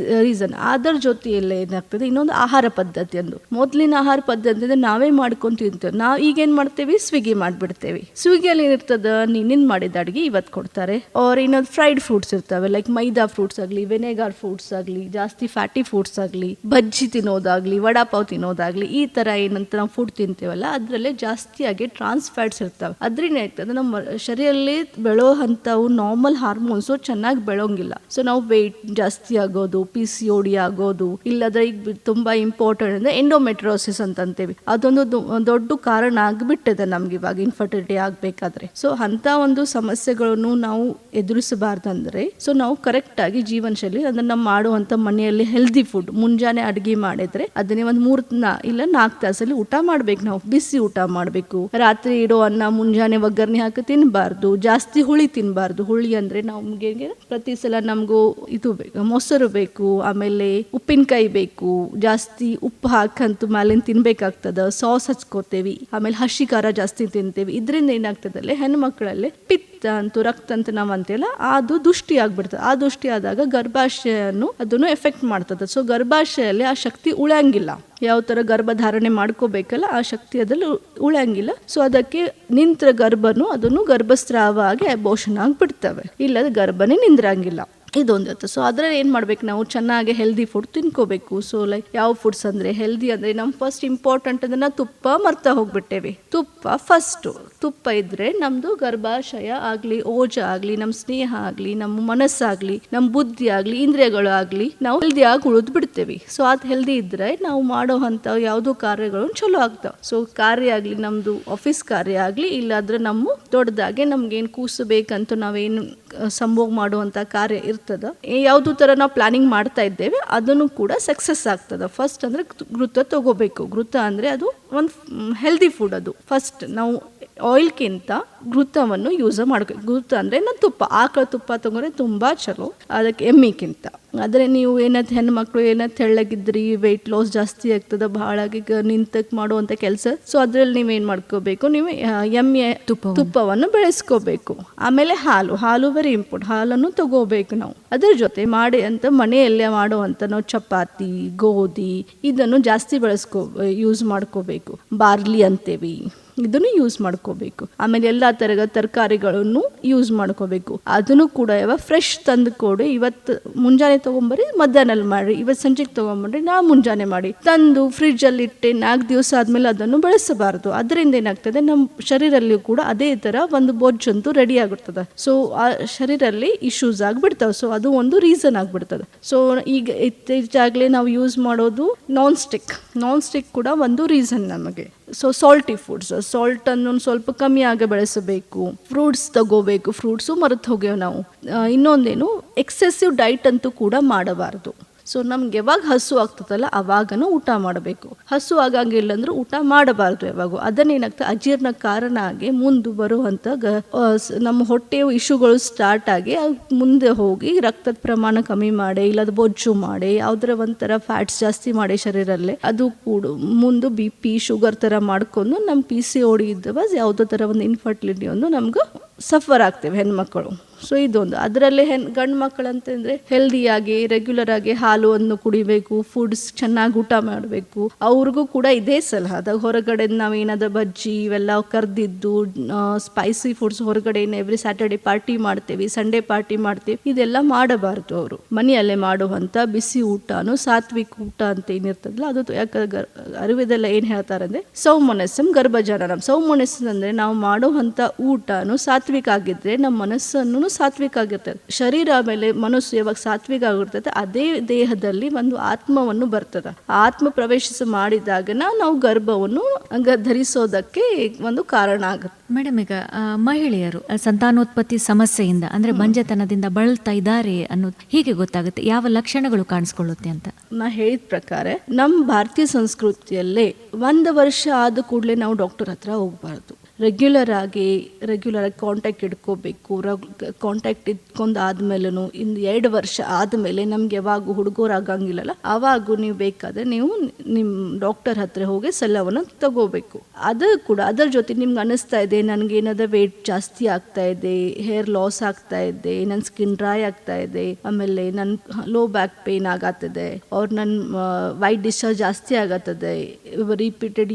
ರೀಸನ್. ಅದರ ಜೊತೆಯಲ್ಲೇ ಏನಾಗ್ತದೆ, ಇನ್ನೊಂದು ಆಹಾರ ಪದ್ಧತಿ. ಅಂದು ಮೊದಲಿನ ಆಹಾರ ಪದ್ಧತಿ ಅಂದ್ರೆ ನಾವೇ ಮಾಡ್ಕೊಂಡು ತಿಂತೇವೆ. ನಾವು ಈಗೇನ್ ಮಾಡ್ತೇವಿ, ಸ್ವಿಗ್ಗಿ ಮಾಡ್ಬಿಡ್ತೇವೆ. ಸ್ವಿಗ್ಗಿಯಲ್ಲಿ ಏನಿರ್ತದ, ನಿನ್ನಿಂದ ಮಾಡಿದ ಅಡಿಗೆ ಇವತ್ತು ಕೊಡ್ತಾರೆ. ಅವ್ರ ಇನ್ನೊಂದು ಫ್ರೈಡ್ ಫ್ರೂಟ್ಸ್ ಇರ್ತವೆ, ಲೈಕ್ ಮೈದಾ ಫ್ರೂಟ್ಸ್ ಆಗಲಿ, ವೆನೆಗಾರ್ ಫ್ರೂಟ್ಸ್ ಆಗಲಿ, ಜಾಸ್ತಿ ಫ್ಯಾಟಿ ಫ್ರೂಟ್ಸ್ ಆಗಲಿ, ಬಜ್ಜಿ ತಿನ್ನೋದಾಗ್ಲಿ, ವಡಾಪಾವ್ ತಿನ್ನೋದಾಗ್ಲಿ, ಈ ತರ ಏನಂತ ನಾವು ಫುಡ್ ತಿಂತೇವಲ್ಲ, ಅದ್ರಲ್ಲೇ ಜಾಸ್ತಿಯಾಗಿ ಟ್ರಾನ್ಸ್ ಫ್ಯಾಟ್ಸ್ ಇರ್ತವೆ. ಅದ್ರಿಂದ ಏನಾಗ್ತದೆ, ನಮ್ಮ ಶರೀರದಲ್ಲಿ ಬೆಳೋ ಅಂಥವು ನಾರ್ಮಲ್ ಹಾರ್ಮೋನ್ಸು ಚೆನ್ನಾಗಿ ಬೆಳೋಂಗಿಲ್ಲ. ಸೊ ನಾವು ವೆಯ್ಟ್ ಜಾಸ್ತಿ ಆಗೋದು, PCOD ಆಗೋದು, ಇಲ್ಲದ್ರೆ ಈಗ ತುಂಬಾ ಇಂಪಾರ್ಟೆಂಟ್ ಅಂದ್ರೆ ಎಂಡೋಮೆಟ್ರೋಸಿಸ್ ಅಂತ ಅಂತೀವಿ, ಅದೊಂದು ದೊಡ್ಡ ಕಾರಣ ಆಗಿಬಿಟ್ಟಿದೆ ನಮ್ಗೆ ಇವಾಗ ಇನ್ಫರ್ಟಿಲಿಟಿ ಆಗ್ಬೇಕಾದ್ರೆ. ಸೊ ಅಂತ ಒಂದು ಸಮಸ್ಯೆಗಳನ್ನು ನಾವು ಎದುರಿಸಬಾರ್ದಂದ್ರೆ, ಸೊ ನಾವು ಕರೆಕ್ಟ್ ಆಗಿ ಜೀವನ ಶೈಲಿ ಅಂದ್ರೆ ನಾವು ಮಾಡುವಂತ ಮನೆಯಲ್ಲಿ ಹೆಲ್ದಿ ಫುಡ್, ಮುಂಜಾನೆ ಅಡಿಗೆ ಮಾಡಿದ್ರೆ ಅದನ್ನೇ ಒಂದು 3 ಇಲ್ಲ 4 ತಾಸಲ್ಲಿ ಊಟ ಮಾಡ್ಬೇಕು. ನಾವು ಬಿಸಿ ಊಟ ಮಾಡ್ಬೇಕು. ರಾತ್ರಿ ಇಡೋ ಅನ್ನ ಮುಂಜಾನೆ ಒಗ್ಗರಣೆ ಹಾಕಿ ತಿನ್ಬಾರ್ದು, ಜಾಸ್ತಿ ಹುಳಿ ತಿನ್ಬಾರ್ದು. ಹುಳಿ ಅಂದ್ರೆ ನಮ್ಗೆ ಪ್ರತಿ ಸಲ ನಮಗೂ ಇದು ಬೇಕು, ಮೊಸರು ಬೇಕು, ಆಮೇಲೆ ಉಪ್ಪಿನಕಾಯಿ ಬೇಕು, ಜಾಸ್ತಿ ಉಪ್ಪು ಹಾಕಂತೂ ಮೇಲಿನ ತಿನ್ಬೇಕಾಗ್ತದ, ಸಾಸ್ ಹಚ್ಕೋತೇವಿ, ಆಮೇಲೆ ಹಸಿ ಖಾರ ಜಾಸ್ತಿ ತಿಂತೇವಿ. ಇದರಿಂದ ಏನಾಗ್ತದಲ್ಲೇ ಹೆಣ್ಣು ಮಕ್ಕಳಲ್ಲಿ ಪಿತ್ತ ಅಂತೂ ರಕ್ತ ಅಂತ ನಾವು ಅಂತೀವಲ್ಲ, ಅದು ದುಷ್ಟಿ ಆಗ್ಬಿಡ್ತದೆ. ಆ ದುಷ್ಟಿ ಆದಾಗ ಗರ್ಭಾಶಯನ್ನು ಅದನ್ನು ಎಫೆಕ್ಟ್ ಮಾಡ್ತದೆ. ಸೊ ಗರ್ಭಾಶಯಲ್ಲಿ ಆ ಶಕ್ತಿ ಉಳಿಯಂಗಿಲ್ಲ. ಯಾವ ತರ ಗರ್ಭಧಾರಣೆ ಮಾಡ್ಕೋಬೇಕಲ್ಲ, ಆ ಶಕ್ತಿ ಅದ್ರಲ್ಲಿ ಉಳಿಯಂಗಿಲ್ಲ. ಸೊ ಅದಕ್ಕೆ ನಿಂತ್ರ ಗರ್ಭನು ಅದನ್ನು ಗರ್ಭಸ್ರಾವ ಆಗಿ ಅಬೋಷನ್ ಆಗಿಬಿಡ್ತವೆ, ಇಲ್ಲದ ಗರ್ಭನೇ ನಿಂದ್ರಂಗಿಲ್ಲ. ಇದೊಂದು. ಸೊ ಅದ್ರಲ್ಲಿ ಏನು ಮಾಡ್ಬೇಕು, ನಾವು ಚೆನ್ನಾಗಿ ಹೆಲ್ದಿ ಫುಡ್ ತಿನ್ಕೋಬೇಕು. ಸೊ ಲೈಕ್ ಯಾವ ಫುಡ್ಸ್ ಅಂದರೆ ಹೆಲ್ದಿ ಅಂದರೆ ನಮ್ಮ ಫಸ್ಟ್ ಇಂಪಾರ್ಟೆಂಟ್ ಅಂದರೆ ನಾವು ತುಪ್ಪ ಮರ್ತಾ ಹೋಗ್ಬಿಟ್ಟೇವೆ. ತುಪ್ಪ ಫಸ್ಟು. ತುಪ್ಪ ಇದ್ದರೆ ನಮ್ಮದು ಗರ್ಭಾಶಯ ಆಗಲಿ, ಓಜ ಆಗಲಿ, ನಮ್ಮ ಸ್ನೇಹ ಆಗಲಿ, ನಮ್ಮ ಮನಸ್ಸಾಗಲಿ, ನಮ್ಮ ಬುದ್ಧಿ ಆಗಲಿ, ಇಂದ್ರಿಯಗಳು ಆಗಲಿ ನಾವು ಹೆಲ್ದಿಯಾಗಿ ಉಳಿದು ಬಿಡ್ತೇವೆ. ಸೊ ಅದು ಹೆಲ್ದಿ ಇದ್ದರೆ ನಾವು ಮಾಡೋ ಅಂಥ ಯಾವುದೋ ಕಾರ್ಯಗಳು ಚಲೋ ಆಗ್ತಾವೆ. ಸೊ ಕಾರ್ಯ ಆಗಲಿ, ನಮ್ಮದು ಆಫೀಸ್ ಕಾರ್ಯ ಆಗಲಿ, ಇಲ್ಲಾಂದ್ರೆ ನಮ್ಮ ದೊಡ್ಡದಾಗೆ ನಮ್ಗೇನು ಕೂಸು ಬೇಕಂತೂ ನಾವೇನು ಸಂಭೋಗ ಮಾಡುವಂಥ ಕಾರ್ಯ ಇರ್ತದ, ಯಾವುದು ತರ ನಾವು ಪ್ಲಾನಿಂಗ್ ಮಾಡ್ತಾ ಇದ್ದೇವೆ ಅದನ್ನು ಕೂಡ ಸಕ್ಸಸ್ ಆಗ್ತದ. ಫಸ್ಟ್ ಅಂದ್ರೆ ಘೃತ ತಗೋಬೇಕು. ಘೃತ ಅಂದ್ರೆ ಅದು ಒಂದು ಹೆಲ್ದಿ ಫುಡ್. ಅದು ಫಸ್ಟ್ ನಾವು ಆಯಿಲ್ಗಿಂತ ಘೃತವನ್ನು ಯೂಸ್ ಮಾಡ್ಕೊ. ಘೃತ ಅಂದರೆ ತುಪ್ಪ, ಆಕಳ ತುಪ್ಪ ತಗೊಂಡ್ರೆ ತುಂಬ ಚಲೋ ಅದಕ್ಕೆ ಎಮ್ಮಿಗಿಂತ. ಆದರೆ ನೀವು ಏನಂತ ಹೆಣ್ಮಕ್ಳು ಏನಂತ ತೆಳ್ಳಗಿದ್ರಿ, ವೆಯ್ಟ್ ಲಾಸ್ ಜಾಸ್ತಿ ಆಗ್ತದೆ, ಭಾಳ ನಿಂತಕ್ಕೆ ಮಾಡುವಂಥ ಕೆಲಸ. ಸೊ ಅದರಲ್ಲಿ ನೀವೇನು ಮಾಡ್ಕೋಬೇಕು, ನೀವು ಎಮ್ಮೆ ತುಪ್ಪವನ್ನು ಬೆಳೆಸ್ಕೋಬೇಕು. ಆಮೇಲೆ ಹಾಲು ವೆರಿ ಇಂಪಾರ್ಟೆಂಟ್, ಹಾಲನ್ನು ತಗೋಬೇಕು ನಾವು. ಅದ್ರ ಜೊತೆ ಮಾಡಿ ಅಂತ ಮನೆಯಲ್ಲೇ ಮಾಡುವಂಥ ನಾವು ಚಪಾತಿ, ಗೋಧಿ ಇದನ್ನು ಜಾಸ್ತಿ ಯೂಸ್ ಮಾಡ್ಕೋಬೇಕು. ಬಾರ್ಲಿ ಅಂತೇವಿ, ಇದನ್ನು ಯೂಸ್ ಮಾಡ್ಕೋಬೇಕು. ಆಮೇಲೆ ಎಲ್ಲ ಥರದ ತರಕಾರಿಗಳನ್ನು ಯೂಸ್ ಮಾಡ್ಕೋಬೇಕು. ಅದನ್ನು ಕೂಡ ಯಾವಾಗ ಫ್ರೆಶ್ ತಂದು ಕೊಡಿ, ಇವತ್ತು ಮುಂಜಾನೆ ತೊಗೊಂಬರಿ, ಮಧ್ಯಾಹ್ನಲ್ಲಿ ಮಾಡಿ, ಇವತ್ತು ಸಂಜೆಗೆ ತೊಗೊಂಬರ್ರಿ, ನಾ ಮುಂಜಾನೆ ಮಾಡಿ ತಂದು ಫ್ರಿಡ್ಜಲ್ಲಿ ಇಟ್ಟೆ 4 ದಿವಸ ಆದಮೇಲೆ ಅದನ್ನು ಬೆಳೆಸಬಾರ್ದು. ಅದರಿಂದ ಏನಾಗ್ತದೆ, ನಮ್ಮ ಶರೀರಲ್ಲಿ ಕೂಡ ಅದೇ ಥರ ಒಂದು ಬೊಜ್ಜಂತೂ ರೆಡಿ ಆಗಿರ್ತದೆ. ಸೊ ಆ ಶರೀರಲ್ಲಿ ಇಶ್ಯೂಸ್ ಆಗಿಬಿಡ್ತವೆ. ಸೊ ಅದು ಒಂದು ರೀಸನ್ ಆಗಿಬಿಡ್ತದೆ. ಸೊ ಈಗ ಇತ್ತೀಚೆಗೆ ನಾವು ಯೂಸ್ ಮಾಡೋದು ನಾನ್ ಸ್ಟಿಕ್ ಕೂಡ ಒಂದು ರೀಸನ್ ನಮಗೆ. ಸೊ ಸಾಲ್ಟಿ ಫುಡ್ಸ್, ಸಾಲ್ಟನ್ನು ಸ್ವಲ್ಪ ಕಮ್ಮಿ ಆಗಿ ಬೆಳೆಸಬೇಕು. ಫ್ರೂಟ್ಸ್ ತಗೋಬೇಕು, ಫ್ರೂಟ್ಸು ಮರೆತು ಹೋಗ್ಯವು ನಾವು. ಇನ್ನೊಂದೇನು, ಎಕ್ಸೆಸಿವ್ ಡೈಟ್ ಅಂತೂ ಕೂಡ ಮಾಡಬಾರ್ದು. ಸೊ ನಮ್ಗೆ ಯಾವಾಗ ಹಸು ಆಗ್ತದಲ್ಲ ಅವಾಗನೂ ಊಟ ಮಾಡಬೇಕು. ಹಸು ಆಗಂಗಿಲ್ಲ ಅಂದ್ರೆ ಊಟ ಮಾಡಬಾರ್ದು ಯಾವಾಗೂ. ಅದನ್ನೇನಾಗ್ತದೆ, ಅಜೀರ್ಣ ಕಾರಣ ಆಗಿ ಮುಂದೆ ಬರುವಂಥ ನಮ್ಮ ಹೊಟ್ಟೆಯ ಇಶ್ಯೂಗಳು ಸ್ಟಾರ್ಟ್ ಆಗಿ ಮುಂದೆ ಹೋಗಿ ರಕ್ತದ ಪ್ರಮಾಣ ಕಮ್ಮಿ ಮಾಡಿ, ಇಲ್ಲದ ಬೊಜ್ಜು ಮಾಡಿ, ಯಾವ್ದಾರ ಒಂಥರ ಫ್ಯಾಟ್ಸ್ ಜಾಸ್ತಿ ಮಾಡಿ ಶರೀರಲ್ಲೇ ಅದು ಕೂಡ ಮುಂದೆ BP ಶುಗರ್ ಥರ ಮಾಡ್ಕೊಂಡು ನಮ್ಮ PCOD ಇದ್ದವ ಯಾವುದೋ ಥರ ಒಂದು ಇನ್ಫರ್ಟಿಲಿಟಿ ಒಂದು ನಮ್ಗೆ ಸಫರ್ ಆಗ್ತೇವೆ ಹೆಣ್ಮಕ್ಕಳು. ಸೊ ಇದೊಂದು. ಅದರಲ್ಲಿ ಗಂಡು ಮಕ್ಕಳು ಅಂತಂದರೆ ಹೆಲ್ದಿಯಾಗಿ ರೆಗ್ಯುಲರ್ ಆಗಿ ಹಾಲುವನ್ನು ಕುಡಿಬೇಕು, ಫುಡ್ಸ್ ಚೆನ್ನಾಗಿ ಊಟ ಮಾಡಬೇಕು. ಅವ್ರಿಗೂ ಕೂಡ ಇದೇ ಸಲಹೆ. ಅದಾಗ ಹೊರಗಡೆ ನಾವೇನಾದ ಬಜ್ಜಿ ಇವೆಲ್ಲ ಕರ್ದಿದ್ದು ಸ್ಪೈಸಿ ಫುಡ್ಸ್ ಹೊರಗಡೆ ಎವ್ರಿ ಸ್ಯಾಟರ್ಡೆ ಪಾರ್ಟಿ ಮಾಡ್ತೇವೆ, ಸಂಡೇ ಪಾರ್ಟಿ ಮಾಡ್ತೇವೆ, ಇದೆಲ್ಲ ಮಾಡಬಾರ್ದು. ಅವರು ಮನೆಯಲ್ಲೇ ಮಾಡುವಂಥ ಬಿಸಿ ಊಟನೂ ಸಾತ್ವಿಕ ಊಟ ಅಂತ ಏನಿರ್ತದಲ್ಲ ಅದು. ಯಾಕಂದ್ರೆ ಅರಿವಿದೆಲ್ಲ ಏನು ಹೇಳ್ತಾರೆ ಅಂದರೆ ಸೌಮನಸ್ಸಂ ಗರ್ಭಜನನಂ. ಸೌಮನಸ್ಸು ಅಂದರೆ ನಾವು ಮಾಡುವಂಥ ಊಟನೂ ಸಾತ್ವಿಕ ಆಗಿದ್ರೆ ನಮ್ಮ ಮನಸ್ಸನ್ನು ಸಾತ್ವಿಕ ಆಗಿರ್ತದೆ. ಶರೀರ ಆಮೇಲೆ ಮನಸ್ಸು ಯಾವಾಗ ಸಾತ್ವಿಕ ಆಗಿರ್ತದೆ, ಅದೇ ದೇಹದಲ್ಲಿ ಒಂದು ಆತ್ಮವನ್ನು ಬರ್ತದೆ. ಆತ್ಮ ಪ್ರವೇಶ ಮಾಡಿದಾಗ ನಾವು ಗರ್ಭವನ್ನು ಧರಿಸೋದಕ್ಕೆ ಒಂದು ಕಾರಣ ಆಗುತ್ತೆ. ಮೇಡಮ್, ಈಗ ಮಹಿಳೆಯರು ಸಂತಾನೋತ್ಪತ್ತಿ ಸಮಸ್ಯೆಯಿಂದ ಅಂದ್ರೆ ಬಂಜೆತನದಿಂದ ಬಳಲ್ತಾ ಇದ್ದಾರೆ ಅನ್ನೋದು ಹೀಗೆ ಗೊತ್ತಾಗುತ್ತೆ? ಯಾವ ಲಕ್ಷಣಗಳು ಕಾಣಿಸ್ಕೊಳ್ಳುತ್ತೆ ಅಂತ? ನಾ ಹೇಳಿದ ಪ್ರಕಾರ ನಮ್ಮ ಭಾರತೀಯ ಸಂಸ್ಕೃತಿಯಲ್ಲೇ 1 ವರ್ಷ ಆದ ಕೂಡಲೇ ನಾವು ಡಾಕ್ಟರ್ ಹತ್ರ ಹೋಗ್ಬಾರ್ದು. ರೆಗ್ಯುಲರ್ ಆಗಿ ಕಾಂಟ್ಯಾಕ್ಟ್ ಇಟ್ಕೋಬೇಕು. ಕಾಂಟ್ಯಾಕ್ಟ್ ಇಟ್ಕೊಂಡು ಆದ್ಮೇಲೂ ಇನ್ನು 2 ವರ್ಷ ಆದಮೇಲೆ ನಮ್ಗೆ ಯಾವಾಗ ಹುಡುಗರಾಗಂಗಿಲ್ಲಲ್ಲ ಆವಾಗ ನೀವು ಬೇಕಾದರೆ ನೀವು ನಿಮ್ಮ ಡಾಕ್ಟರ್ ಹತ್ರ ಹೋಗಿ ಸಲಹೆಯನ್ನು ತಗೋಬೇಕು. ಅದು ಕೂಡ ಅದರ ಜೊತೆ ನಿಮ್ಗೆ ಅನ್ನಿಸ್ತಾ ಇದೆ ನನಗೆ ಏನಾದ ವೇಟ್ ಜಾಸ್ತಿ ಆಗ್ತಾ ಇದೆ, ಹೇರ್ ಲಾಸ್ ಆಗ್ತಾ ಇದೆ, ನನ್ನ ಸ್ಕಿನ್ ಡ್ರೈ ಆಗ್ತಾ ಇದೆ, ಆಮೇಲೆ ನನ್ನ ಲೋ ಬ್ಯಾಕ್ ಪೇನ್ ಆಗತ್ತದೆ, ಅವ್ರ ನನ್ನ ವೈಟ್ ಡಿಸ್ಚಾರ್ಜ್ ಜಾಸ್ತಿ ಆಗತ್ತದೆ, ರಿಪೀಟೆಡ್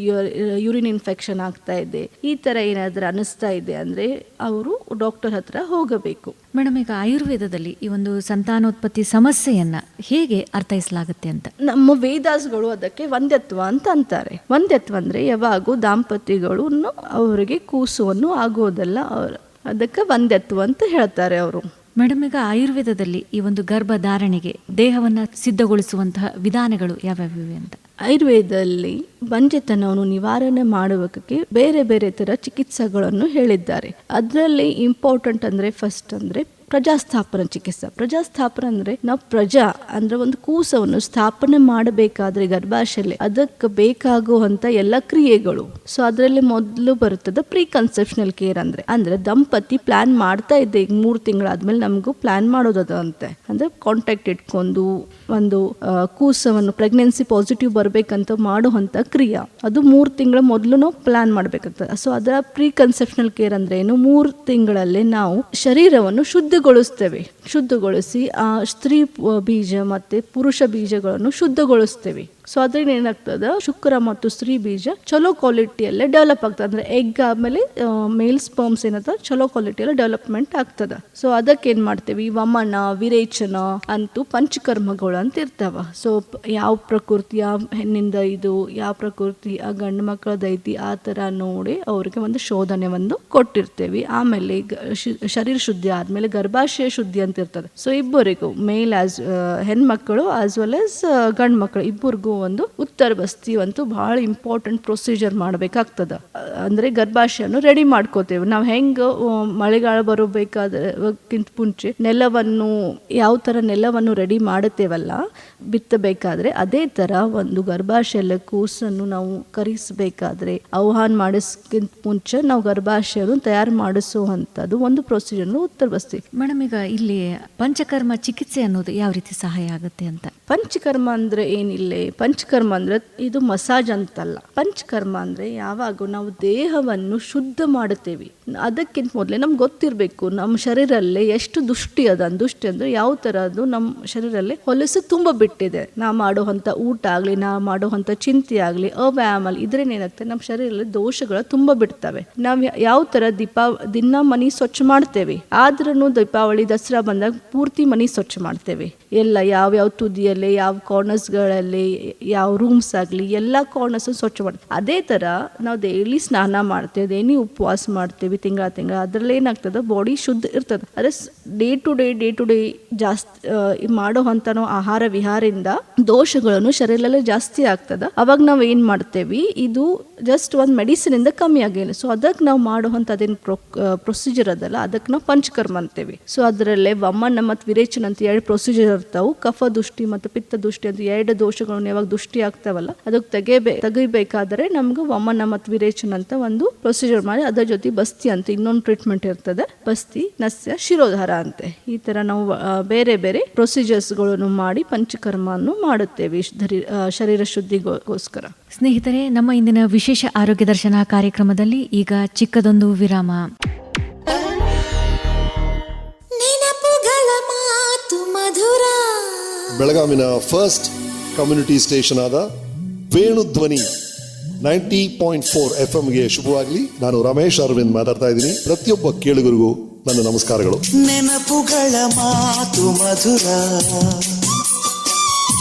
ಯೂರಿನ್ ಇನ್ಫೆಕ್ಷನ್ ಆಗ್ತಾ ಇದೆ, ಈ ಥರ ಏನಾದರೂ ಅನ್ನಿಸ್ತಾ ಇದೆ ಅಂದರೆ ಅವರು ಡಾಕ್ಟರ್ ಹತ್ರ ಹೋಗಬೇಕು. ಮೇಡಮ್, ಈಗ ಆಯುರ್ವೇದದಲ್ಲಿ ಈ ಒಂದು ಸಂತಾನೋತ್ಪತ್ತಿ ಸಮಸ್ಯೆಯನ್ನ ಹೇಗೆ ಅರ್ಥೈಸಲಾಗುತ್ತೆ ಅಂತ? ನಮ್ಮ ವೇದಾಸ್ಗಳು ಅದಕ್ಕೆ ವಂದ್ಯತ್ವ ಅಂತ ಅಂತಾರೆ. ವಂದ್ಯತ್ವ ಅಂದರೆ ಯಾವಾಗೂ ದಾಂಪತ್ಯಗಳನ್ನು ಅವರಿಗೆ ಕೂಸುವನ್ನು ಆಗೋದಲ್ಲ, ಅದಕ್ಕೆ ವಂದ್ಯತ್ವ ಅಂತ ಹೇಳ್ತಾರೆ ಅವರು. ಮೇಡಮ್, ಈಗ ಆಯುರ್ವೇದದಲ್ಲಿ ಈ ಒಂದು ಗರ್ಭಧಾರಣೆಗೆ ದೇಹವನ್ನು ಸಿದ್ಧಗೊಳಿಸುವಂತಹ ವಿಧಾನಗಳು ಯಾವ್ಯಾವಿವೆ ಅಂತ? ಆಯುರ್ವೇದದಲ್ಲಿ ಬಂಜೆತನವನ್ನು ನಿವಾರಣೆ ಮಾಡುವುದಕ್ಕೆ ಬೇರೆ ಬೇರೆ ಥರ ಚಿಕಿತ್ಸೆಗಳನ್ನು ಹೇಳಿದ್ದಾರೆ. ಅದರಲ್ಲಿ ಇಂಪಾರ್ಟೆಂಟ್ ಅಂದರೆ ಫಸ್ಟ್ ಅಂದರೆ ಪ್ರಜಾಸ್ಥಾಪನ ಚಿಕಿತ್ಸೆ. ಪ್ರಜಾಸ್ಥಾಪನ ಅಂದರೆ ನಾವು ಅಂದರೆ ಒಂದು ಕೂಸವನ್ನು ಸ್ಥಾಪನೆ ಮಾಡಬೇಕಾದ್ರೆ ಗರ್ಭಾಶಯಲ್ಲಿ ಅದಕ್ಕೆ ಬೇಕಾಗುವಂಥ ಎಲ್ಲ ಕ್ರಿಯೆಗಳು. ಸೊ ಅದರಲ್ಲಿ ಮೊದಲು ಬರುತ್ತದೆ ಪ್ರೀ ಕನ್ಸೆಪ್ಷನಲ್ ಕೇರ್. ಅಂದರೆ ದಂಪತಿ ಪ್ಲಾನ್ ಮಾಡ್ತಾ ಇದ್ದೆ, ಈಗ 3 ತಿಂಗಳಾದ್ಮೇಲೆ ನಮಗೂ ಪ್ಲಾನ್ ಮಾಡೋದದ ಅಂತೆ. ಅಂದರೆ ಕಾಂಟ್ಯಾಕ್ಟ್ ಇಟ್ಕೊಂಡು ಒಂದು ಕೂಸವನ್ನು ಪ್ರೆಗ್ನೆನ್ಸಿ ಪಾಸಿಟಿವ್ ಬರಬೇಕಂತ ಮಾಡುವಂಥ ಕ್ರಿಯೆ, ಅದು 3 ತಿಂಗಳ ಮೊದಲು ನಾವು ಪ್ಲಾನ್ ಮಾಡಬೇಕಾಗ್ತದೆ. ಸೊ ಅದರ ಪ್ರೀ ಕನ್ಸೆಪ್ಷನಲ್ ಕೇರ್ ಅಂದ್ರೆ ಏನು, 3 ತಿಂಗಳಲ್ಲಿ ನಾವು ಶರೀರವನ್ನು ಶುದ್ಧಗೊಳಿಸಿ ಆ ಸ್ತ್ರೀ ಬೀಜ ಮತ್ತೆ ಪುರುಷ ಬೀಜಗಳನ್ನು ಶುದ್ಧಗೊಳಿಸ್ತೇವೆ. ಸೊ ಅದ್ರಿಂದ ಏನಾಗ್ತದೆ, ಶುಕ್ರ ಮತ್ತು ಸ್ತ್ರೀ ಬೀಜ ಚಲೋ ಕ್ವಾಲಿಟಿಯಲ್ಲೇ ಡೆವಲಪ್ ಆಗ್ತದೆ. ಅಂದರೆ ಎಗ್ ಆಮೇಲೆ ಮೇಲ್ ಸ್ಪರ್ಮ್ಸ್ ಏನಂತ ಚಲೋ ಕ್ವಾಲಿಟಿಯಲ್ಲಿ ಡೆವಲಪ್ಮೆಂಟ್ ಆಗ್ತದೆ. ಸೊ ಅದಕ್ಕೆ ಏನು ಮಾಡ್ತೇವೆ, ವಮನ ವಿರೇಚನ ಅಂತೂ ಪಂಚಕರ್ಮಗಳು ಅಂತ ಇರ್ತಾವ. ಸೊ ಯಾವ ಪ್ರಕೃತಿ ಯಾವ ಹೆಣ್ಣಿಂದ ಇದು, ಯಾವ ಪ್ರಕೃತಿ ಆ ಗಂಡು ಮಕ್ಕಳದೈತಿ, ಆ ಥರ ನೋಡಿ ಅವ್ರಿಗೆ ಒಂದು ಶೋಧನೆ ಕೊಟ್ಟಿರ್ತೇವೆ. ಆಮೇಲೆ ಶರೀರ ಶುದ್ಧಿ ಆದಮೇಲೆ ಗರ್ಭಾಶಯ ಶುದ್ಧಿ ಅಂತ ಇರ್ತದೆ. ಸೊ ಇಬ್ಬರಿಗೂ ಹೆಣ್ಮಕ್ಕಳು ಆಸ್ ವೆಲ್ ಆಸ್ ಗಂಡು ಮಕ್ಕಳು ಇಬ್ಬರಿಗೂ ಒಂದು ಉತ್ತರ ಬಸ್ತಿ ಅಂತೂ ಬಹಳ ಇಂಪಾರ್ಟೆಂಟ್ ಪ್ರೊಸೀಜರ್ ಮಾಡ್ಬೇಕಾಗ್ತದ. ಅಂದ್ರೆ ಗರ್ಭಾಶಯವನ್ನು ರೆಡಿ ಮಾಡ್ಕೋತೇವೆ ನಾವು. ಹೆಂಗ ಮಳೆಗಾಲ ಬರಬೇಕಾದ್ರಕ್ಕಿಂತ ಮುಂಚೆ ನೆಲವನ್ನು ಯಾವ ತರ ನೆಲವನ್ನು ರೆಡಿ ಮಾಡುತ್ತೇವಲ್ಲ ಬಿತ್ತಬೇಕಾದ್ರೆ, ಅದೇ ತರ ಒಂದು ಗರ್ಭಾಶಯ ಕೂಸನ್ನು ನಾವು ಕರಿಸಬೇಕಾದ್ರೆ ಆಹ್ವಾನ ಮಾಡಿಸ್ಕಿಂತ ಮುಂಚೆ ನಾವು ಗರ್ಭಾಶಯವನ್ನು ತಯಾರು ಮಾಡಿಸುವಂತದ್ದು ಒಂದು ಪ್ರೊಸೀಜರ್ ಉತ್ತರ ಬಸ್ತಿ. ಮೇಡಮ್, ಈಗ ಇಲ್ಲಿ ಪಂಚಕರ್ಮ ಚಿಕಿತ್ಸೆ ಅನ್ನೋದು ಯಾವ ರೀತಿ ಸಹಾಯ ಆಗುತ್ತೆ ಅಂತ? ಪಂಚಕರ್ಮ ಅಂದ್ರೆ ಏನಿಲ್ಲ, ಪಂಚಕರ್ಮ ಅಂದ್ರೆ ಇದು ಮಸಾಜ್ ಅಂತಲ್ಲ. ಪಂಚಕರ್ಮ ಅಂದ್ರೆ ಯಾವಾಗ ನಾವು ದೇಹವನ್ನು ಶುದ್ಧ ಮಾಡುತ್ತೇವೆ. ಅದಕ್ಕಿಂತ ಮೊದಲೇ ನಮ್ಗೆ ಗೊತ್ತಿರಬೇಕು ನಮ್ಮ ಶರೀರಲ್ಲೇ ಎಷ್ಟು ದುಷ್ಟಿ ಅಂದ್ರೆ ಯಾವ ತರ ಅದು ನಮ್ಮ ಶರೀರಲ್ಲೇ ಹೊಲಸು ತುಂಬ ಬಿಟ್ಟಿದೆ. ನಾ ಮಾಡುವಂತ ಊಟ ಆಗ್ಲಿ, ನಾ ಮಾಡುವಂತ ಚಿಂತೆ ಆಗ್ಲಿ, ಅವ್ಯಾಯಾಮ ಇದ್ರೇನ್ ಏನಾಗ್ತದೆ, ನಮ್ಮ ಶರೀರದಲ್ಲಿ ದೋಷಗಳು ತುಂಬ ಬಿಡ್ತವೆ. ನಾವ್ ಯಾವ ತರ ದಿನ ಮನಿ ಸ್ವಚ್ಛ ಮಾಡ್ತೇವೆ, ಆದ್ರೂ ದೀಪಾವಳಿ ದಸರಾ ಬಂದಾಗ ಪೂರ್ತಿ ಮನಿ ಸ್ವಚ್ಛ ಮಾಡ್ತೇವೆ. ಎಲ್ಲ ಯಾವ ತುದಿಯಲ್ಲಿ, ಯಾವ ಕಾರ್ನರ್ಸ್ಗಳಲ್ಲಿ, ಯಾವ ರೂಮ್ಸ್ ಆಗಲಿ ಎಲ್ಲ ಕಾರ್ನರ್ಸ್ ಸ್ವಚ್ಛ ಮಾಡ್ತೇವೆ. ಅದೇ ಥರ ನಾವು ಡೈಲಿ ಸ್ನಾನ ಮಾಡ್ತೇವೆ, ಡೈಲಿ ಉಪವಾಸ ಮಾಡ್ತೇವೆ ತಿಂಗಳ ಅದರಲ್ಲಿ ಏನಾಗ್ತದೆ ಬಾಡಿ ಶುದ್ಧ ಇರ್ತದೆ. ಅದೇ ಡೇ ಟು ಡೇ ಜಾಸ್ತಿ ಮಾಡೋವಂಥ ನಾವು ಆಹಾರ ವಿಹಾರದಿಂದ ದೋಷಗಳನ್ನು ಶರೀರದಲ್ಲಿ ಜಾಸ್ತಿ ಆಗ್ತದೆ. ಅವಾಗ ನಾವು ಏನು ಮಾಡ್ತೇವೆ, ಇದು ಜಸ್ಟ್ ಒಂದು ಮೆಡಿಸಿನ್ ಇಂದ ಕಮ್ಮಿ ಆಗಿಲ್ಲ. ಸೊ ಅದಕ್ಕೆ ನಾವು ಮಾಡುವಂಥ ಅದೇನು ಪ್ರೊಸೀಜರ್ ಅದಲ್ಲ, ಅದಕ್ಕೆ ನಾವು ಪಂಚಕರ್ಮ ಅಂತೇವೆ. ಸೊ ಅದರಲ್ಲೇ ವಮನ ಮತ್ತು ವಿರೇಚನ ಅಂತ 2 ಪ್ರೊಸೀಜರ್ ಇರ್ತಾವೆ. ಕಫ ದುಷ್ಟಿ ಮತ್ತು ಪಿತ್ತ ದುಷ್ಟಿ ಅಂತ 2 ದೋಷಗಳನ್ನು ಯಾವಾಗ ದುಷ್ಟಿ ಆಗ್ತಾವಲ್ಲ ಅದಕ್ಕೆ ತೆಗಿಬೇಕಾದ್ರೆ ನಮ್ಗೆ ವಮನ ಮತ್ತು ವಿರೇಚನ ಅಂತ ಒಂದು ಪ್ರೊಸೀಜರ್ ಮಾಡಿ, ಅದರ ಜೊತೆ ಬಸ್ತಿ ಅಂತ ಇನ್ನೊಂದು ಟ್ರೀಟ್ಮೆಂಟ್ ಇರ್ತದೆ. ಬಸ್ತಿ, ನಸ್ಯ, ಶಿರೋಧಾರ ಅಂತೆ. ಈ ತರ ನಾವು ಬೇರೆ ಬೇರೆ ಪ್ರೊಸೀಜರ್ಸ್ಗಳನ್ನು ಮಾಡಿ ಪಂಚಕರ್ಮವನ್ನು ಮಾಡುತ್ತೇವೆ ಶರೀರ ಶುದ್ಧಿಗೋಸ್ಕರ. ಸ್ನೇಹಿತರೆ, ನಮ್ಮ ಇಂದಿನ ವಿಶೇಷ ಆರೋಗ್ಯ ದರ್ಶನ ಕಾರ್ಯಕ್ರಮದಲ್ಲಿ ಈಗ ಚಿಕ್ಕದೊಂದು ವಿರಾಮ. ಬೆಳಗಾವಿನ ಫಸ್ಟ್ ಕಮ್ಯುನಿಟಿ ಸ್ಟೇಷನ್ ಆದ ವೇಣುಧ್ವನಿ 90.4 FM ಶುಭವಾಗಲಿ. ನಾನು ರಮೇಶ್ ಅರವಿಂದ್ ಮಾತಾಡ್ತಾ ಇದ್ದೀನಿ. ಪ್ರತಿಯೊಬ್ಬ ಕೇಳುಗರಿಗೂ ನನ್ನ ನಮಸ್ಕಾರಗಳು. ನೆನಪುಗಳ ಮಾತು ಮಧುರ.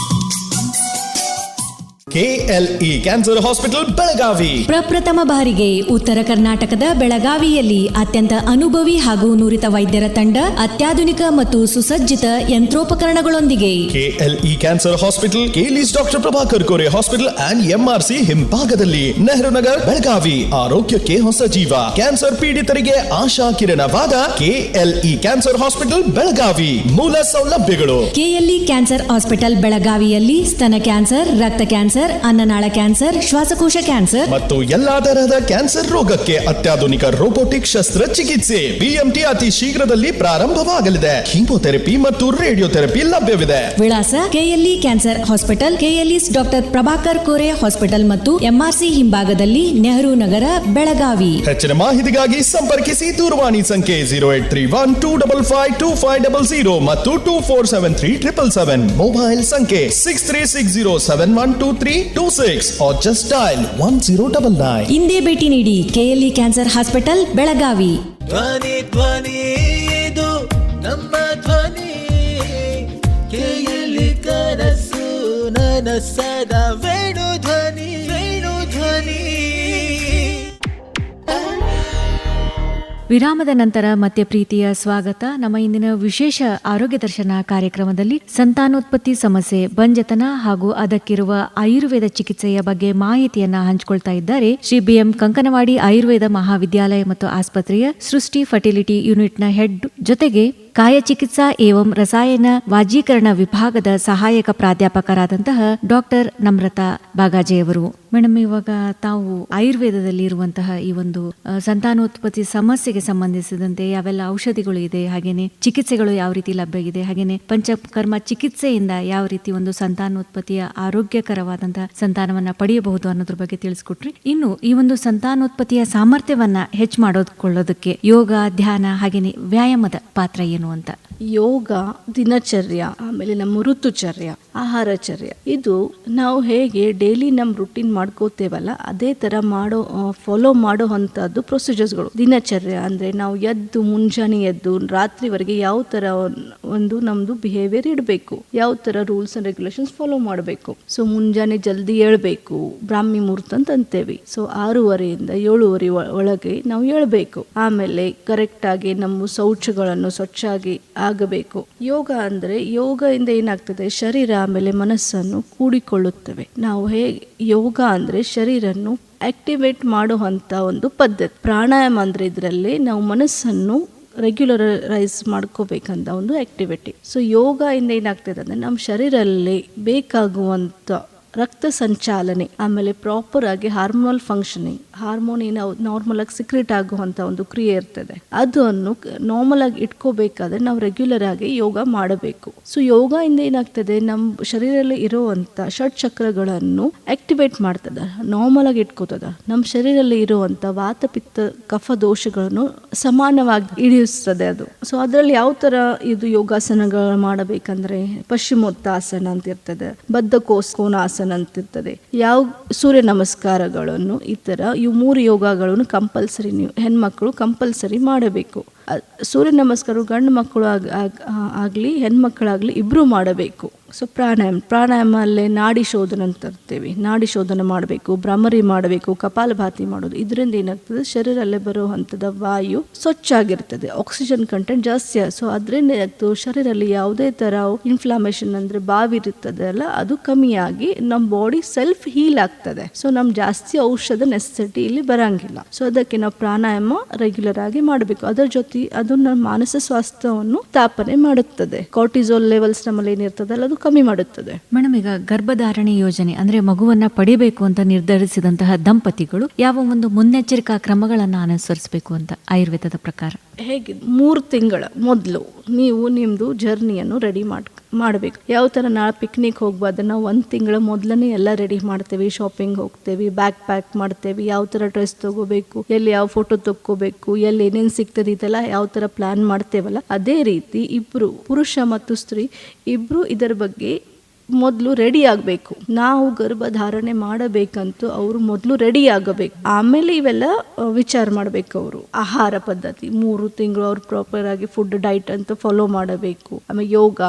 KLE ಕ್ಯಾನ್ಸರ್ ಹಾಸ್ಪಿಟಲ್ ಬೆಳಗಾವಿ ಪ್ರಪ್ರಥಮ ಬಾರಿಗೆ ಉತ್ತರ ಕರ್ನಾಟಕದ ಬೆಳಗಾವಿಯಲ್ಲಿ ಅತ್ಯಂತ ಅನುಭವಿ ಹಾಗೂ ನುರಿತ ವೈದ್ಯರ ತಂಡ, ಅತ್ಯಾಧುನಿಕ ಮತ್ತು ಸುಸಜ್ಜಿತ ಯಂತ್ರೋಪಕರಣಗಳೊಂದಿಗೆ. KLE cancer hospital, KLE's doctor Prabhakar Kore hospital and MRC ಹಿಂಭಾಗದಲ್ಲಿ, ನೆಹರು ನಗರ್, ಬೆಳಗಾವಿ. ಆರೋಗ್ಯಕ್ಕೆ ಹೊಸ ಜೀವ. ಕ್ಯಾನ್ಸರ್ ಪೀಡಿತರಿಗೆ ಆಶಾ ಕಿರಣವಾದ KLE ಕ್ಯಾನ್ಸರ್ ಹಾಸ್ಪಿಟಲ್ ಬೆಳಗಾವಿ. ಮೂಲ ಸೌಲಭ್ಯಗಳು: KLE ಕ್ಯಾನ್ಸರ್ ಹಾಸ್ಪಿಟಲ್ ಬೆಳಗಾವಿಯಲ್ಲಿ ಸ್ತನ ಕ್ಯಾನ್ಸರ್, ರಕ್ತ ಕ್ಯಾನ್ಸರ್, ಅನ್ನನಾಳ ಕ್ಯಾನ್ಸರ್, ಶ್ವಾಸಕೋಶ ಕ್ಯಾನ್ಸರ್ ಮತ್ತು ಎಲ್ಲಾ ತರಹದ ಕ್ಯಾನ್ಸರ್ ರೋಗಕ್ಕೆ ಅತ್ಯಾಧುನಿಕ ರೋಬೋಟಿಕ್ ಶಸ್ತ್ರಚಿಕಿತ್ಸೆ. BMT ಅತಿ ಶೀಘ್ರದಲ್ಲಿ ಪ್ರಾರಂಭವಾಗಲಿದೆ. ಕೀಮೋಥೆರಪಿ ಮತ್ತು ರೇಡಿಯೋಥೆರಪಿ ಲಭ್ಯವಿದೆ. ವಿಳಾಸ: KLE cancer hospital, KLE's doctor Prabhakar Kore hospital ಮತ್ತು MRC ಹಿಂಭಾಗದಲ್ಲಿ, ನೆಹರು ನಗರ, ಬೆಳಗಾವಿ. ಹೆಚ್ಚಿನ ಮಾಹಿತಿಗಾಗಿ ಸಂಪರ್ಕಿಸಿ. ದೂರವಾಣಿ ಸಂಖ್ಯೆ 0831255500 ಮತ್ತು 247377. ಮೊಬೈಲ್ ಸಂಖ್ಯೆ 6360712326 or just dial 1099. ಇಂದೇ ಭೇಟಿ ನೀಡಿ KLE ಕ್ಯಾನ್ಸರ್ ಹಾಸ್ಪಿಟಲ್ ಬೆಳಗಾವಿ. ಧ್ವನಿ ಧ್ವನಿ ಇದು ನಮ್ಮ ಧ್ವನಿ. KLE ಕನಸು ನನಸದ ವೇಣು ಧ್ವನಿ, ವೇಣು ಧ್ವನಿ. ವಿರಾಮದ ನಂತರ ಮತ್ತೆ ಪ್ರೀತಿಯ ಸ್ವಾಗತ. ನಮ್ಮ ಇಂದಿನ ವಿಶೇಷ ಆರೋಗ್ಯ ದರ್ಶನ ಕಾರ್ಯಕ್ರಮದಲ್ಲಿ ಸಂತಾನೋತ್ಪತ್ತಿ ಸಮಸ್ಯೆ, ಬಂಜತನ ಹಾಗೂ ಅದಕ್ಕಿರುವ ಆಯುರ್ವೇದ ಚಿಕಿತ್ಸೆಯ ಬಗ್ಗೆ ಮಾಹಿತಿಯನ್ನ ಹಂಚಿಕೊಳ್ತಾ ಇದ್ದಾರೆ ಶ್ರೀ BM ಕಂಕನವಾಡಿ ಆಯುರ್ವೇದ ಮಹಾವಿದ್ಯಾಲಯ ಮತ್ತು ಆಸ್ಪತ್ರೆಯ ಸೃಷ್ಟಿ ಫರ್ಟಿಲಿಟಿ ಯೂನಿಟ್ನ ಹೆಡ್, ಜೊತೆಗೆ ಕಾಯ ಚಿಕಿತ್ಸಾ ಏವಂ ರಸಾಯನ ವಾಜೀಕರಣ ವಿಭಾಗದ ಸಹಾಯಕ ಪ್ರಾಧ್ಯಾಪಕರಾದಂತಹ ಡಾಕ್ಟರ್ ನಮ್ರತಾ ಬಾಗಾಜೆಯವರು. ಮೇಡಮ್, ಇವಾಗ ತಾವು ಆಯುರ್ವೇದದಲ್ಲಿ ಇರುವಂತಹ ಈ ಒಂದು ಸಂತಾನೋತ್ಪತ್ತಿ ಸಮಸ್ಯೆಗೆ ಸಂಬಂಧಿಸಿದಂತೆ ಯಾವೆಲ್ಲ ಔಷಧಿಗಳು ಇದೆ, ಹಾಗೇನೆ ಚಿಕಿತ್ಸೆಗಳು ಯಾವ ರೀತಿ ಲಭ್ಯ ಇದೆ, ಹಾಗೇನೆ ಪಂಚಕರ್ಮ ಚಿಕಿತ್ಸೆಯಿಂದ ಯಾವ ರೀತಿ ಒಂದು ಸಂತಾನೋತ್ಪತ್ತಿಯ ಆರೋಗ್ಯಕರವಾದಂತಹ ಸಂತಾನವನ್ನ ಪಡೆಯಬಹುದು ಅನ್ನೋದ್ರ ಬಗ್ಗೆ ತಿಳಿಸ್ಕೊಟ್ರಿ. ಇನ್ನು ಈ ಒಂದು ಸಂತಾನೋತ್ಪತ್ತಿಯ ಸಾಮರ್ಥ್ಯವನ್ನ ಹೆಚ್ಚು ಮಾಡೋದಕ್ಕೆ ಯೋಗ, ಧ್ಯಾನ ಹಾಗೇನೆ ವ್ಯಾಯಾಮದ ಪಾತ್ರ ಏನು ಅಂತ? ಯೋಗ, ದಿನಚರ್ಯ, ಆಮೇಲೆ ನಮ್ಮ ಋತುಚರ್ಯ, ಆಹಾರಚರ್ಯ, ಇದು ನಾವು ಹೇಗೆ ಡೈಲಿ ನಮ್ಮ ರುಟೀನ್ ಮಾಡ್ಕೋತೇವಲ್ಲ ಅದೇ ತರ ಫಾಲೋ ಮಾಡೋ ಅಂಥದ್ದು ಪ್ರೊಸೀಜರ್ಸ್ಗಳು. ದಿನಚರ್ಯ ಅಂದ್ರೆ ನಾವು ಮುಂಜಾನೆ ಎದ್ದು ರಾತ್ರಿವರೆಗೆ ಯಾವ ತರ ಒಂದು ನಮ್ದು ಬಿಹೇವಿಯರ್ ಇಡಬೇಕು, ಯಾವ ತರ ರೂಲ್ಸ್ ಅಂಡ್ ರೆಗ್ಯುಲೇಷನ್ಸ್ ಫಾಲೋ ಮಾಡಬೇಕು. ಸೊ ಮುಂಜಾನೆ ಜಲ್ದಿ ಏಳ್ಬೇಕು, ಬ್ರಾಹ್ಮಿ ಮುಹೂರ್ತ ಅಂತ ಅಂತೇವಿ. ಸೊ 6:30 ಒಳಗೆ ನಾವು ಏಳ್ಬೇಕು. ಆಮೇಲೆ ಕರೆಕ್ಟ್ ಆಗಿ ನಮ್ಮ ಶೌಚಗಳನ್ನು ಸ್ವಚ್ಛಾಗಿ ಆಗಬೇಕು. ಯೋಗ ಅಂದ್ರೆ ಯೋಗದಿಂದ ಏನಾಗ್ತದೆ, ಶರೀರ ಆಮೇಲೆ ಮನಸ್ಸನ್ನು ಕೂಡಿಕೊಳ್ಳುತ್ತವೆ. ನಾವು ಯೋಗ ಅಂದ್ರೆ ಶರೀರನ್ನು ಆಕ್ಟಿವೇಟ್ ಮಾಡುವಂತ ಒಂದು ಪದ್ಧತಿ. ಪ್ರಾಣಾಯಾಮ ಅಂದ್ರೆ ಇದರಲ್ಲಿ ನಾವು ಮನಸ್ಸನ್ನು ರೆಗ್ಯುಲರೈಸ್ ಮಾಡ್ಕೋಬೇಕಂತ ಒಂದು ಆಕ್ಟಿವಿಟಿ. ಸೊ ಯೋಗ ಇಂದ ಏನಾಗ್ತದೆ ಅಂದ್ರೆ ನಮ್ಮ ಶರೀರದಲ್ಲಿ ಬೇಕಾಗುವಂತ ರಕ್ತ ಸಂಚಾಲನೆ, ಆಮೇಲೆ ಪ್ರಾಪರ್ ಆಗಿ ಹಾರ್ಮೋನಲ್ ಫಂಕ್ಷನಿಂಗ್, ಹಾರ್ಮೋನ್ ನಾರ್ಮಲ್ ಆಗಿ ಸಿಕ್ರೆಟ್ ಆಗುವಂತ ಒಂದು ಕ್ರಿಯೆ ಇರ್ತದೆ, ಅದನ್ನು ನಾರ್ಮಲ್ ಆಗಿ ಇಟ್ಕೋಬೇಕಾದ್ರೆ ನಾವು ರೆಗ್ಯುಲರ್ ಆಗಿ ಯೋಗ ಮಾಡಬೇಕು. ಸೊ ಯೋಗ ಇಂದ ಏನಾಗ್ತದೆ, ನಮ್ಮ ಶರೀರದಲ್ಲಿ ಇರುವಂತ ಷಟ್ ಚಕ್ರಗಳನ್ನು ಆಕ್ಟಿವೇಟ್ ಮಾಡ್ತದ, ನಾರ್ಮಲ್ ಆಗಿ ಇಟ್ಕೋತದ. ನಮ್ಮ ಶರೀರದಲ್ಲಿ ಇರುವಂತ ವಾತ ಪಿತ್ತ ಕಫ ದೋಷಗಳನ್ನು ಸಮಾನವಾಗಿ ಇಳಿಸ್ತದೆ ಅದು. ಸೊ ಅದರಲ್ಲಿ ಯಾವ ತರ ಇದು ಯೋಗಾಸನಗಳು ಮಾಡಬೇಕಂದ್ರೆ ಪಶ್ಚಿಮೋತ್ತಾಸನ ಅಂತ ಇರ್ತದೆ, ಬದ್ಧಕೋನಾಸನ ಅಂತಿರ್ತದೆ, ಯಾವ ಸೂರ್ಯ ನಮಸ್ಕಾರಗಳನ್ನು, ಈ ತರ ಇವು 3 ಯೋಗಗಳನ್ನು ಕಂಪಲ್ಸರಿ ನೀವು ಹೆಣ್ಮಕ್ಳು ಕಂಪಲ್ಸರಿ ಮಾಡಬೇಕು. ಸೂರ್ಯ ನಮಸ್ಕಾರ ಗಂಡು ಮಕ್ಕಳು ಆಗಲಿ ಹೆಣ್ಮಕ್ಳಾಗ್ಲಿ ಇಬ್ರು ಮಾಡಬೇಕು. ಸೊ ಪ್ರಾಣಾಯಾಮ ಅಲ್ಲೇ ನಾಡಿ ಶೋಧನ ಅಂತ ಇರ್ತೇವೆ, ನಾಡಿ ಶೋಧನ ಮಾಡಬೇಕು, ಭ್ರಮರಿ ಮಾಡಬೇಕು, ಕಪಾಲಭಾತಿ ಮಾಡೋದು. ಇದರಿಂದ ಏನಾಗ್ತದೆ, ಶರೀರಲ್ಲೇ ಬರುವಂಥದ್ದು ವಾಯು ಸ್ವಚ್ಛ ಆಗಿರ್ತದೆ, ಆಕ್ಸಿಜನ್ ಕಂಟೆಂಟ್ ಜಾಸ್ತಿ. ಸೊ ಅದರಿಂದ ಏನಾಗ್ತದೆ, ಶರೀರದಲ್ಲಿ ಯಾವುದೇ ತರ ಇನ್ಫ್ಲಾಮೇಷನ್ ಅಂದ್ರೆ ಬಾವಿ ಇರ್ತದೆ ಅಲ್ಲ, ಅದು ಕಮ್ಮಿಯಾಗಿ ನಮ್ಮ ಬಾಡಿ ಸೆಲ್ಫ್ ಹೀಲ್ ಆಗ್ತದೆ. ಸೊ ನಮ್ ಜಾಸ್ತಿ ಔಷಧ ನೆಸೆಸಿಟಿ ಇಲ್ಲಿ ಬರಂಗಿಲ್ಲ. ಸೊ ಅದಕ್ಕೆ ನಾವು ಪ್ರಾಣಾಯಾಮ ರೆಗ್ಯುಲರ್ ಆಗಿ ಮಾಡಬೇಕು. ಅದರ ಜೊತೆ ಅದು ನಮ್ಮ ಮಾನಸಿಕ ಸ್ವಾಸ್ಥ್ಯವನ್ನು ಸ್ಥಾಪನೆ ಮಾಡುತ್ತದೆ. ಕಾರ್ಟಿಸೋಲ್ ಲೆವೆಲ್ಸ್ ನಮ್ಮಲ್ಲಿ ಏನಿರ್ತದಲ್ಲ ಅದು ಕಮ್ಮಿ ಮಾಡುತ್ತದೆ. ಮೇಡಮ್, ಈಗ ಗರ್ಭಧಾರಣೆ ಯೋಜನೆ ಅಂದ್ರೆ ಮಗುವನ್ನ ಪಡಿಬೇಕು ಅಂತ ನಿರ್ಧರಿಸಿದಂತಹ ದಂಪತಿಗಳು ಯಾವ ಒಂದು ಮುನ್ನೆಚ್ಚರಿಕಾ ಕ್ರಮಗಳನ್ನ ಅನುಸರಿಸಬೇಕು ಅಂತ ಆಯುರ್ವೇದದ ಪ್ರಕಾರ? ಹೇಗೆ 3 ತಿಂಗಳ ಮೊದಲು ನೀವು ನಿಮ್ದು ಜರ್ನಿಯನ್ನು ರೆಡಿ ಮಾಡಬೇಕು. ಯಾವ ತರ ನಾಳೆ ಪಿಕ್ನಿಕ್ ಹೋಗ್ಬಾರ್ದು, ನಾವು 1 ತಿಂಗಳ ಮೊದಲನೇ ಎಲ್ಲ ರೆಡಿ ಮಾಡ್ತೇವೆ. ಶಾಪಿಂಗ್ ಹೋಗ್ತೇವೆ, ಬ್ಯಾಗ್ ಪ್ಯಾಕ್ ಮಾಡ್ತೇವೆ, ಯಾವ ತರ ಡ್ರೆಸ್ ತಗೋಬೇಕು, ಎಲ್ಲಿ ಯಾವ ಫೋಟೋ ತಕ್ಕೋಬೇಕು, ಎಲ್ಲಿ ಏನೇನು ಸಿಗ್ತದೆ, ಇದೆಲ್ಲ ಯಾವ ತರ ಪ್ಲಾನ್ ಮಾಡ್ತೇವಲ್ಲ, ಅದೇ ರೀತಿ ಇಬ್ರು ಪುರುಷ ಮತ್ತು ಸ್ತ್ರೀ ಇಬ್ರು ಇದರ ಬಗ್ಗೆ ಮೊದಲು ರೆಡಿ ಆಗಬೇಕು. ನಾವು ಗರ್ಭಧಾರಣೆ ಮಾಡಬೇಕಂತೂ ಅವರು ಮೊದಲು ರೆಡಿ ಆಗಬೇಕು. ಆಮೇಲೆ ಇವೆಲ್ಲ ವಿಚಾರ ಮಾಡಬೇಕು. ಅವರು ಆಹಾರ ಪದ್ಧತಿ 3 ತಿಂಗಳು ಅವ್ರು ಪ್ರಾಪರ್ ಆಗಿ ಫುಡ್ ಡೈಟ್ ಅಂತ ಫಾಲೋ ಮಾಡಬೇಕು. ಆಮೇಲೆ ಯೋಗ,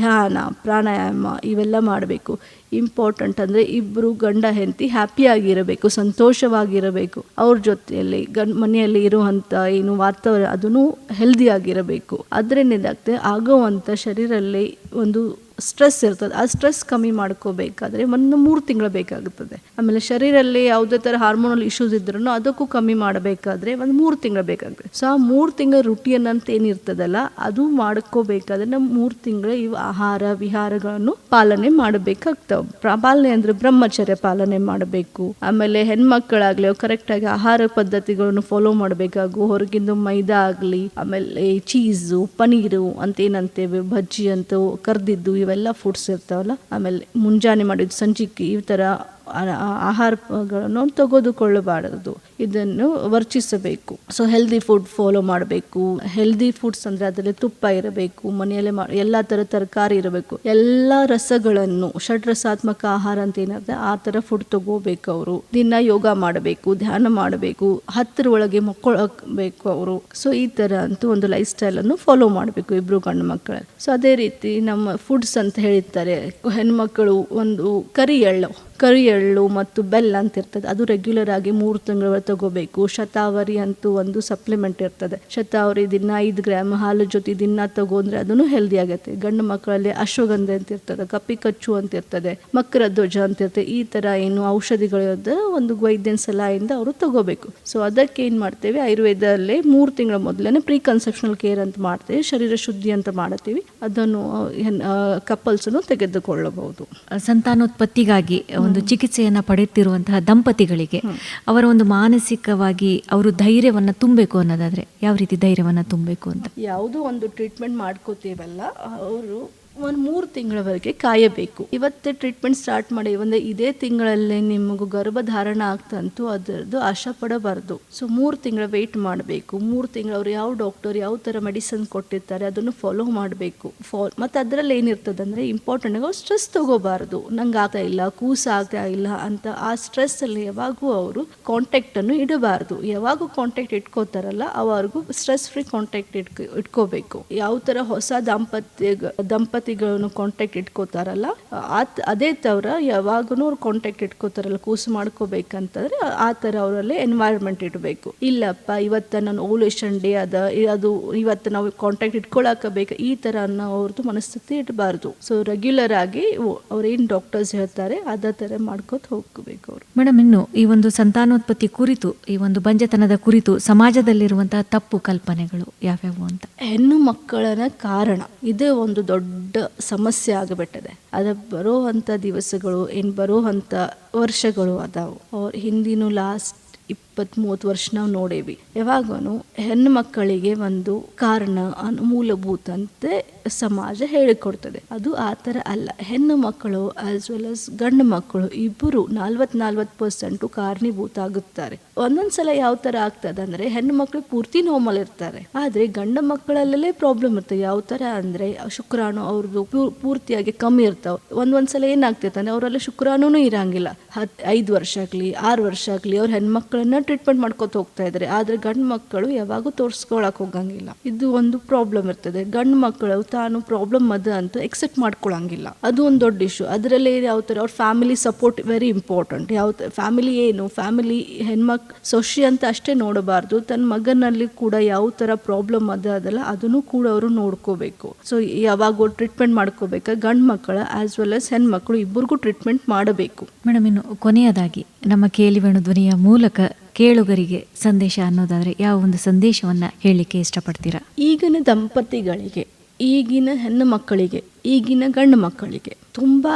ಧ್ಯಾನ, ಪ್ರಾಣಾಯಾಮ ಇವೆಲ್ಲ ಮಾಡಬೇಕು. ಇಂಪಾರ್ಟೆಂಟ್ ಅಂದ್ರೆ ಇಬ್ರು ಗಂಡ ಹೆಂಡತಿ ಹ್ಯಾಪಿಯಾಗಿರಬೇಕು, ಸಂತೋಷವಾಗಿರಬೇಕು. ಅವ್ರ ಜೊತೆಯಲ್ಲಿ ಮನೆಯಲ್ಲಿ ಇರುವಂತ ಏನು ವಾತಾವರಣ ಅದನ್ನು ಹೆಲ್ದಿ ಆಗಿರಬೇಕು. ಅದರಿಂದ ಏನಾಗ್ತದೆ, ಆಗುವಂತ ಶರೀರದಲ್ಲಿ ಒಂದು ಸ್ಟ್ರೆಸ್ ಇರ್ತದೆ, ಆ ಸ್ಟ್ರೆಸ್ ಕಮ್ಮಿ ಮಾಡ್ಕೋಬೇಕಾದ್ರೆ 3 ತಿಂಗಳು ಬೇಕಾಗುತ್ತದೆ. ಆಮೇಲೆ ಶರೀರದಲ್ಲಿ ಯಾವುದೇ ತರ ಹಾರ್ಮೋನಲ್ ಇಶ್ಯೂಸ್ ಇದ್ರೂ ಅದಕ್ಕೂ ಕಮ್ಮಿ ಮಾಡಬೇಕಾದ್ರೆ 3 ತಿಂಗಳು ಬೇಕಾಗ್ತದೆ. ಸೊ ಆ 3 ತಿಂಗಳ ರುಟೀನ್ ಅಂತ ಏನಿರ್ತದಲ್ಲ ಅದು ಮಾಡ್ಕೋಬೇಕಾದ್ರೆ ನಾವು 3 ತಿಂಗಳ ಇವು ಆಹಾರ ವಿಹಾರಗಳನ್ನು ಪಾಲನೆ ಮಾಡಬೇಕಾಗ್ತವೆ. ಪಾಲನೆ ಅಂದ್ರೆ ಬ್ರಹ್ಮಚರ್ಯ ಪಾಲನೆ ಮಾಡಬೇಕು. ಆಮೇಲೆ ಹೆಣ್ಮಕ್ಕಳಾಗ್ಲಿ ಕರೆಕ್ಟ್ ಆಗಿ ಆಹಾರ ಪದ್ಧತಿಗಳನ್ನು ಫಾಲೋ ಮಾಡಬೇಕಾಗು. ಹೊರಗಿಂದು ಮೈದಾ ಆಗ್ಲಿ, ಆಮೇಲೆ ಚೀಸು, ಪನೀರು ಅಂತ ಏನಂತೇವೆ, ಬಜ್ಜಿ ಅಂತ ಕರ್ದಿದ್ದು ಇವೆಲ್ಲ ಫುಡ್ಸ್ ಇರ್ತಾವಲ್ಲ, ಆಮೇಲೆ ಮುಂಜಾನೆ ಮಾಡಿದ್ದು ಸಂಜಿಕೆ ಈ ತರ ಆಹಾರಗಳನ್ನು ತೆಗೆದುಕೊಳ್ಳಬಾರದು, ಇದನ್ನು ವರ್ಜಿಸಬೇಕು. ಸೊ ಹೆಲ್ದಿ ಫುಡ್ ಫಾಲೋ ಮಾಡಬೇಕು. ಹೆಲ್ದಿ ಫುಡ್ಸ್ ಅಂದ್ರೆ ಅದರಲ್ಲಿ ತುಪ್ಪ ಇರಬೇಕು, ಮನೆಯಲ್ಲೇ ಎಲ್ಲಾ ತರ ತರಕಾರಿ ಇರಬೇಕು, ಎಲ್ಲಾ ರಸಗಳನ್ನು ಷಡ್ರಸಾತ್ಮಕ ಆಹಾರ ಅಂತ ಏನಾದ್ರೆ ಆ ತರ ಫುಡ್ ತಗೋಬೇಕು. ಅವರು ದಿನ ಯೋಗ ಮಾಡಬೇಕು, ಧ್ಯಾನ ಮಾಡಬೇಕು, 10 ಒಳಗೆ ಮಕ್ಕಳಬೇಕು ಅವರು. ಸೊ ಈ ತರ ಅಂತೂ ಒಂದು ಲೈಫ್ ಸ್ಟೈಲ್ ಅನ್ನು ಫಾಲೋ ಮಾಡಬೇಕು ಇಬ್ರು ಗಂಡು ಮಕ್ಕಳಲ್ಲಿ. ಸೊ ಅದೇ ರೀತಿ ನಮ್ಮ ಫುಡ್ಸ್ ಅಂತ ಹೇಳಿರ್ತಾರೆ, ಹೆಣ್ಮಕ್ಕಳು ಒಂದು ಕರಿ ಎಳ್ಳು ಮತ್ತು ಬೆಲ್ಲ ಅಂತ ಇರ್ತದೆ, ಅದು ರೆಗ್ಯುಲರ್ ಆಗಿ 3 ತಿಂಗಳ ತಗೋಬೇಕು. ಶತಾವರಿ ಅಂತೂ ಒಂದು ಸಪ್ಲಿಮೆಂಟ್ ಇರ್ತದೆ, ಶತಾವರಿ ದಿನ 5 ಗ್ರಾಮ್ ಹಾಲು ಜೊತೆ ದಿನ ತಗೊಂಡ್ರೆ ಅದನ್ನು ಹೆಲ್ದಿ ಆಗುತ್ತೆ. ಗಂಡು ಮಕ್ಕಳಲ್ಲಿ ಅಶ್ವಗಂಧ ಅಂತ ಇರ್ತದೆ, ಕಪ್ಪಿ ಕಚ್ಚು ಅಂತ ಇರ್ತದೆ, ಮಕರ ಧ್ವಜ ಅಂತ ಇರ್ತದೆ. ಈ ತರ ಏನು ಔಷಧಿಗಳಿಂದ ಒಂದು ವೈದ್ಯನ ಸಲಹೆಯಿಂದ ಅವರು ತಗೋಬೇಕು. ಸೊ ಅದಕ್ಕೆ ಏನ್ ಮಾಡ್ತೇವೆ, ಆಯುರ್ವೇದಲ್ಲೇ 3 ತಿಂಗಳ ಮೊದಲನೇ ಪ್ರೀ ಕನ್ಸೆಪ್ಷನಲ್ ಕೇರ್ ಅಂತ ಮಾಡ್ತೇವೆ, ಶರೀರ ಶುದ್ಧಿ ಅಂತ ಮಾಡ್ತೀವಿ. ಅದನ್ನು ಕಪಲ್ಸ್ ತೆಗೆದುಕೊಳ್ಳಬಹುದು. ಸಂತಾನೋತ್ಪತ್ತಿಗಾಗಿ ಒಂದು ಚಿಕಿತ್ಸೆಯನ್ನ ಪಡೆಯುತ್ತಿರುವಂತಹ ದಂಪತಿಗಳಿಗೆ ಅವರ ಒಂದು ಮಾನಸಿಕವಾಗಿ ಅವರು ಧೈರ್ಯವನ್ನ ತುಂಬಬೇಕು ಅನ್ನೋದಾದ್ರೆ ಯಾವ ರೀತಿ ಧೈರ್ಯವನ್ನ ತುಂಬಬೇಕು ಅಂತ? ಯಾವುದೋ ಒಂದು ಟ್ರೀಟ್ಮೆಂಟ್ ಮಾಡ್ಕೋತೀವಲ್ಲ, ಅವರು 3 ತಿಂಗಳವರೆಗೆ ಕಾಯಬೇಕು. ಇವತ್ತೇ ಟ್ರೀಟ್ಮೆಂಟ್ ಸ್ಟಾರ್ಟ್ ಮಾಡಿ ಇದೇ ತಿಂಗಳಲ್ಲೇ ನಿಮಗೂ ಗರ್ಭಧಾರಣ ಆಗ್ತಂತೂ ಅದರದ್ದು ಆಶಾ ಪಡಬಾರ್ದು. ಸೊ 3 ತಿಂಗಳ ವೆಯ್ಟ್ ಮಾಡಬೇಕು. 3 ತಿಂಗಳು ಅವ್ರು ಯಾವ ಡಾಕ್ಟರ್ ಯಾವ ತರ ಮೆಡಿಸಿನ್ ಕೊಟ್ಟಿರ್ತಾರೆ ಅದನ್ನು ಫಾಲೋ ಮಾಡಬೇಕು. ಮತ್ತೆ ಅದರಲ್ಲಿ ಏನಿರ್ತದೆ ಅಂದ್ರೆ ಇಂಪಾರ್ಟೆಂಟ್ ಆಗಿ ಸ್ಟ್ರೆಸ್ ತಗೋಬಾರ್ದು. ನಂಗೆ ಆಗ್ತಾ ಇಲ್ಲ, ಕೂಸ ಆಗ್ತಾ ಇಲ್ಲ ಅಂತ ಆ ಸ್ಟ್ರೆಸ್ ಅಲ್ಲಿ ಯಾವಾಗೂ ಅವರು ಕಾಂಟ್ಯಾಕ್ಟ್ ಅನ್ನು ಇಡಬಾರ್ದು. ಯಾವಾಗೂ ಕಾಂಟ್ಯಾಕ್ಟ್ ಇಟ್ಕೋತಾರಲ್ಲ ಅವಾಗೂ ಸ್ಟ್ರೆಸ್ ಫ್ರೀ ಕಾಂಟ್ಯಾಕ್ಟ್ ಇಟ್ಕೋಬೇಕು. ಯಾವ ತರ ಹೊಸ ದಂಪತಿ ದಂಪತಿಗಳನ್ನು ಕಾಂಟ್ಯಾಕ್ಟ್ ಇಟ್ಕೋತಾರಲ್ಲ, ಅದೇ ಥರ ಯಾವಾಗೂ ಅವ್ರು ಕಾಂಟ್ಯಾಕ್ಟ್ ಇಟ್ಕೋತಾರಲ್ಲ ಕೂಸು ಮಾಡ್ಕೋಬೇಕಂತಂದ್ರೆ ಆ ಥರ ಅವರಲ್ಲಿ ಎನ್ವೈರ್ಮೆಂಟ್ ಇಡಬೇಕು. ಇಲ್ಲಪ್ಪ ಇವತ್ತು ನಾನು ಓವ್ಯುಲೇಷನ್ ಡೇ ಅದು ಇವತ್ತು ನಾವು ಕಾಂಟ್ಯಾಕ್ಟ್ ಇಟ್ಕೊಳಕಬೇಕು, ಈ ಥರ ಅನ್ನೋ ಅವ್ರದ್ದು ಮನಸ್ಥಿತಿ ಇಡಬಾರ್ದು. ಸೊ ರೆಗ್ಯುಲರ್ ಆಗಿ ಅವ್ರೇನು ಡಾಕ್ಟರ್ಸ್ ಹೇಳ್ತಾರೆ ಅದೇ ಥರ ಮಾಡ್ಕೋತ ಹೋಗ್ಬೇಕು ಅವರು. ಮೇಡಮ್, ಇನ್ನು ಈ ಒಂದು ಸಂತಾನೋತ್ಪತ್ತಿ ಕುರಿತು, ಈ ಒಂದು ಬಂಜತನದ ಕುರಿತು ಸಮಾಜದಲ್ಲಿರುವಂತಹ ತಪ್ಪು ಕಲ್ಪನೆಗಳು ಯಾವ್ಯಾವು ಅಂತ? ಹೆಣ್ಣು ಮಕ್ಕಳನ್ನ ಕಾರಣ ಇದು ಒಂದು ದೊಡ್ಡ ಸಮಸ್ಯೆ ಆಗಿಬಿಟ್ಟಿದೆ. ಅದ ಬರೋವಂಥ ದಿವಸಗಳು ಬರೋವಂಥ ವರ್ಷಗಳು ಅದಾವು. ಅವ್ರ ಹಿಂದಿನ ಲಾಸ್ಟ್ 20-30 ವರ್ಷ ನಾವು ನೋಡೇವಿ. ಯಾವಾಗೂ ಹೆಣ್ಣು ಮಕ್ಕಳಿಗೆ ಒಂದು ಕಾರಣ ಮೂಲಭೂತ ಅಂತ ಸಮಾಜ ಹೇಳಿಕೊಡ್ತದೆ. ಅದು ಆ ಥರ ಅಲ್ಲ. ಹೆಣ್ಣು ಮಕ್ಕಳು ಆಸ್ ವೆಲ್ ಆಸ್ ಗಂಡು ಮಕ್ಕಳು ಇಬ್ಬರು 40% ಕಾರಣೀಭೂತ ಆಗುತ್ತಾರೆ. ಒಂದೊಂದ್ಸಲ ಯಾವ ಥರ ಆಗ್ತದೆ ಅಂದರೆ ಹೆಣ್ಣು ಮಕ್ಕಳು ಪೂರ್ತಿ ನಾರ್ಮಲ್ ಇರ್ತಾರೆ, ಆದರೆ ಗಂಡು ಮಕ್ಕಳಲ್ಲೇ ಪ್ರಾಬ್ಲಮ್ ಇರ್ತದೆ. ಯಾವ ಥರ ಅಂದರೆ ಶುಕ್ರಾಣು ಅವ್ರದ್ದು ಪೂರ್ತಿಯಾಗಿ ಕಮ್ಮಿ ಇರ್ತಾವೆ. ಒಂದೊಂದ್ಸಲ ಏನಾಗ್ತೈತೆ ಅಂದರೆ ಅವರೆಲ್ಲ ಶುಕ್ರಾಣೂ ಇರಂಗಿಲ್ಲ. 5 ವರ್ಷ ಆಗಲಿ 6 ವರ್ಷ ಆಗಲಿ ಅವ್ರ ಹೆಣ್ಮಕ್ಳನ್ನ ಟ್ರೀಟ್ಮೆಂಟ್ ಮಾಡ್ಕೊತ ಹೋಗ್ತಾ ಇದ್ದಾರೆ. ಆದರೆ ಗಂಡು ಮಕ್ಕಳು ಯಾವಾಗೂ ತೋರಿಸ್ಕೊಳಕ್ ಹೋಗಂಗಿಲ್ಲ. ಇದು ಒಂದು ಪ್ರಾಬ್ಲಮ್ ಇರ್ತದೆ. ಗಂಡು ಮಕ್ಕಳು ತಾನು ಪ್ರಾಬ್ಲಮ್ ಅದ ಅಂತ ಎಕ್ಸೆಪ್ಟ್ ಮಾಡ್ಕೊಳಂಗಿಲ್ಲ. ಅದು ಒಂದು ದೊಡ್ಡ ಇಶ್ಯೂ. ಅದರಲ್ಲಿ ಯಾವ ಥರ ಅವ್ರ family support very important. Family family ಸೊಶಿ ಅಂತ ಅಷ್ಟೇ ನೋಡಬಾರ್ದು, ತನ್ನ ಮಗನಲ್ಲಿ ಕೂಡ ಯಾವ ಥರ ಪ್ರಾಬ್ಲಮ್ ಅದಲ್ಲ ಅದನ್ನು ಕೂಡ ಅವರು ನೋಡ್ಕೋಬೇಕು. ಸೊ ಯಾವಾಗ ಟ್ರೀಟ್ಮೆಂಟ್ ಮಾಡ್ಕೋಬೇಕು. ಗಂಡು ಮಕ್ಕಳ ಆಸ್ ವೆಲ್ ಆಸ್ ಹೆಣ್ಮಕ್ಳು ಇಬ್ಬರಿಗೂ ಟ್ರೀಟ್ಮೆಂಟ್ ಮಾಡಬೇಕು. ಮೇಡಮ್, ಇನ್ನು ಕೊನೆಯದಾಗಿ ನಮ್ಮ ಕೇಳಿವೇಣು ಧ್ವನಿಯ ಮೂಲಕ ಕೇಳುಗರಿಗೆ ಸಂದೇಶ ಅನ್ನೋದಾದ್ರೆ ಯಾವ ಒಂದು ಸಂದೇಶವನ್ನ ಹೇಳಲಿಕ್ಕೆ ಇಷ್ಟಪಡ್ತೀರಾ? ಈಗಿನ ದಂಪತಿಗಳಿಗೆ, ಈಗಿನ ಹೆಣ್ಣು ಮಕ್ಕಳಿಗೆ, ಈಗಿನ ಗಂಡು ಮಕ್ಕಳಿಗೆ ತುಂಬ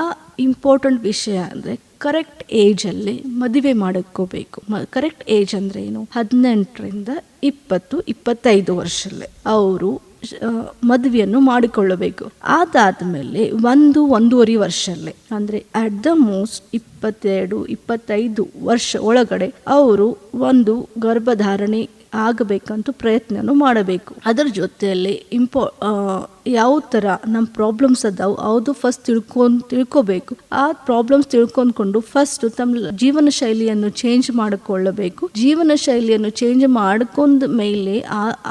ಇಂಪಾರ್ಟೆಂಟ್ ವಿಷಯ ಅಂದರೆ ಕರೆಕ್ಟ್ ಏಜಲ್ಲಿ ಮದುವೆ ಮಾಡ್ಕೋಬೇಕು. ಕರೆಕ್ಟ್ ಏಜ್ ಅಂದರೆ ಏನು? 18ರಿಂದ 20-25 ವರ್ಷಲ್ಲೇ ಅವರು ಮದುವೆಯನ್ನು ಮಾಡಿಕೊಳ್ಳಬೇಕು. ಅದಾದ್ಮೇಲೆ 1-1.5 ವರ್ಷಲ್ಲೇ ಅಂದರೆ ಅಟ್ ದ ಮೋಸ್ಟ್ 22-25 ವರ್ಷ ಒಳಗಡೆ ಅವರು ಒಂದು ಗರ್ಭಧಾರಣೆ ಆಗಬೇಕಂತ ಪ್ರಯತ್ನನೂ ಮಾಡಬೇಕು. ಅದರ ಜೊತೆಯಲ್ಲಿ ಯಾವ ಥರ ನಮ್ಮ ಪ್ರಾಬ್ಲಮ್ಸ್ ಅದಾವು ಅದು ಫಸ್ಟ್ ತಿಳ್ಕೋಬೇಕು. ಆ ಪ್ರಾಬ್ಲಮ್ಸ್ ತಿಳ್ಕೊಂಡ್ಕೊಂಡು ಫಸ್ಟ್ ತಮ್ಮ ಜೀವನ ಶೈಲಿಯನ್ನು ಚೇಂಜ್ ಮಾಡಿಕೊಳ್ಳಬೇಕು. ಜೀವನ ಶೈಲಿಯನ್ನು ಚೇಂಜ್ ಮಾಡ್ಕೊಂಡ ಮೇಲೆ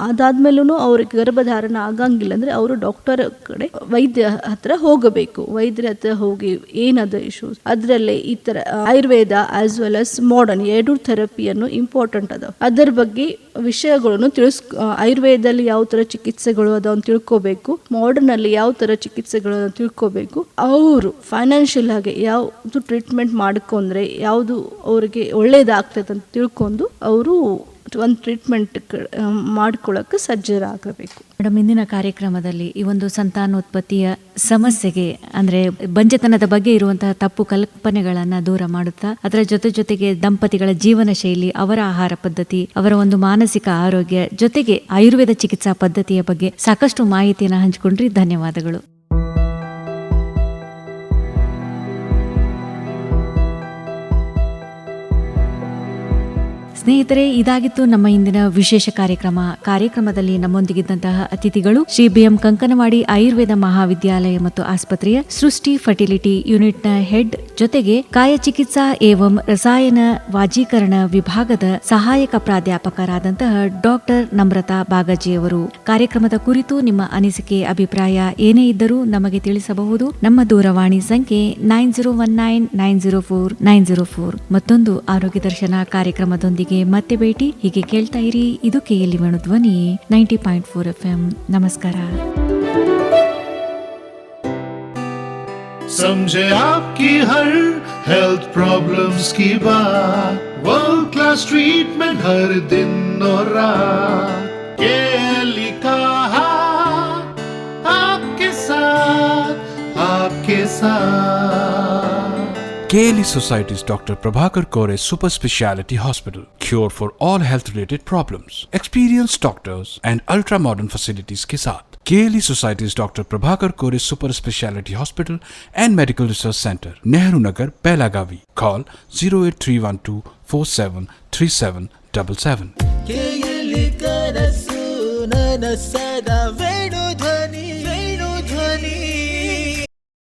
ಅದಾದ್ಮೇಲೂ ಅವ್ರಿಗೆ ಗರ್ಭಧಾರಣ ಆಗಂಗಿಲ್ಲ ಅಂದರೆ ಅವರು ಡಾಕ್ಟರ್ ಕಡೆ ವೈದ್ಯ ಹತ್ರ ಹೋಗಬೇಕು. ವೈದ್ಯರ ಹತ್ರ ಹೋಗಿ ಏನದ ಇಶ್ಯೂಸ್ ಅದರಲ್ಲೇ ಈ ಥರ Ayurveda as well as modern 2 ಥೆರಪಿಯನ್ನು ಇಂಪಾರ್ಟೆಂಟ್ ಅದಾವ. ಅದರ ಬಗ್ಗೆ ವಿಷಯಗಳನ್ನು ಆಯುರ್ವೇದದಲ್ಲಿ ಯಾವ ಥರ ಚಿಕಿತ್ಸೆಗಳು ಅದನ್ನು ತಿಳ್ಕೋಬೇಕು. ಮಾಡರ್ನ್ ಅಲ್ಲಿ ಯಾವ ಥರ ಚಿಕಿತ್ಸೆಗಳನ್ನು ತಿಳ್ಕೋಬೇಕು. ಅವರು ಫೈನಾನ್ಷಿಯಲ್ ಆಗಿ ಯಾವುದು ಟ್ರೀಟ್ಮೆಂಟ್ ಮಾಡ್ಕೊಂಡ್ರೆ ಯಾವುದು ಅವ್ರಿಗೆ ಒಳ್ಳೇದಾಗ್ತದೆ ಅಂತ ತಿಳ್ಕೊಂಡು ಅವರು ಒಂದು ಟ್ರೀಟ್ಮೆಂಟ್ ಮಾಡ್ಕೊಳ್ಳೋಕೆ ಸಜ್ಜರಾಗಬೇಕು. ಮೇಡಮ್, ಇಂದಿನ ಕಾರ್ಯಕ್ರಮದಲ್ಲಿ ಈ ಒಂದು ಸಂತಾನೋತ್ಪತ್ತಿಯ ಸಮಸ್ಯೆಗೆ ಅಂದ್ರೆ ಬಂಜತನದ ಬಗ್ಗೆ ಇರುವಂತಹ ತಪ್ಪು ಕಲ್ಪನೆಗಳನ್ನ ದೂರ ಮಾಡುತ್ತಾ ಅದರ ಜೊತೆಗೆ ದಂಪತಿಗಳ ಜೀವನ ಶೈಲಿ, ಅವರ ಆಹಾರ ಪದ್ಧತಿ, ಅವರ ಒಂದು ಮಾನಸಿಕ ಆರೋಗ್ಯ ಜೊತೆಗೆ ಆಯುರ್ವೇದ ಚಿಕಿತ್ಸಾ ಪದ್ಧತಿಯ ಬಗ್ಗೆ ಸಾಕಷ್ಟು ಮಾಹಿತಿಯನ್ನು ಹಂಚಿಕೊಂಡ್ರಿ. ಧನ್ಯವಾದಗಳು. ಸ್ನೇಹಿತರೆ, ಇದಾಗಿತ್ತು ನಮ್ಮ ಇಂದಿನ ವಿಶೇಷ ಕಾರ್ಯಕ್ರಮದಲ್ಲಿ ನಮ್ಮೊಂದಿಗಿದ್ದಂತಹ ಅತಿಥಿಗಳು ಶ್ರೀ BM ಕಂಕನವಾಡಿ ಆಯುರ್ವೇದ ಮಹಾವಿದ್ಯಾಲಯ ಮತ್ತು ಆಸ್ಪತ್ರೆಯ ಸೃಷ್ಟಿ ಫರ್ಟಿಲಿಟಿ ಯೂನಿಟ್ನ ಹೆಡ್ ಜೊತೆಗೆ ಕಾಯ ಚಿಕಿತ್ಸಾ ಏವಂ ರಸಾಯನ ವಾಜೀಕರಣ ವಿಭಾಗದ ಸಹಾಯಕ ಪ್ರಾಧ್ಯಾಪಕರಾದಂತಹ ಡಾಕ್ಟರ್ ನಮ್ರತಾ ಬಾಗಜಿಯವರು. ಕಾರ್ಯಕ್ರಮದ ಕುರಿತು ನಿಮ್ಮ ಅನಿಸಿಕೆ ಅಭಿಪ್ರಾಯ ಏನೇ ಇದ್ದರೂ ನಮಗೆ ತಿಳಿಸಬಹುದು. ನಮ್ಮ ದೂರವಾಣಿ ಸಂಖ್ಯೆ 9019904904. ಮತ್ತೊಂದು ಆರೋಗ್ಯ ದರ್ಶನ ಕಾರ್ಯಕ್ರಮದೊಂದಿಗೆ ಮತ್ತೆ ಭೇಟಿ. ಹೀಗೆ ಕೇಳ್ತಾ ಇರಿ. ಇದು KLE ಧ್ವನಿ 90.4 FM. ನಮಸ್ಕಾರ. समझे आपकी हर हेल्थ प्रॉब्लम्स की बात, वर्ल्ड क्लास ट्रीटमेंट हर दिन और रात. KLE का हाथ आपके साथ. KLE Society's Dr. Prabhakar Kore Super Speciality Hospital. Cure for all health related problems. Experienced doctors and ultra modern facilities के साथ. KLE Society's Dr. Prabhakar Kore Super Speciality Hospital and Medical Research Center, Nehru Nagar, Belagavi. Call 08312473777. KLE ಕನಸು ನನಸದ ವೇಣು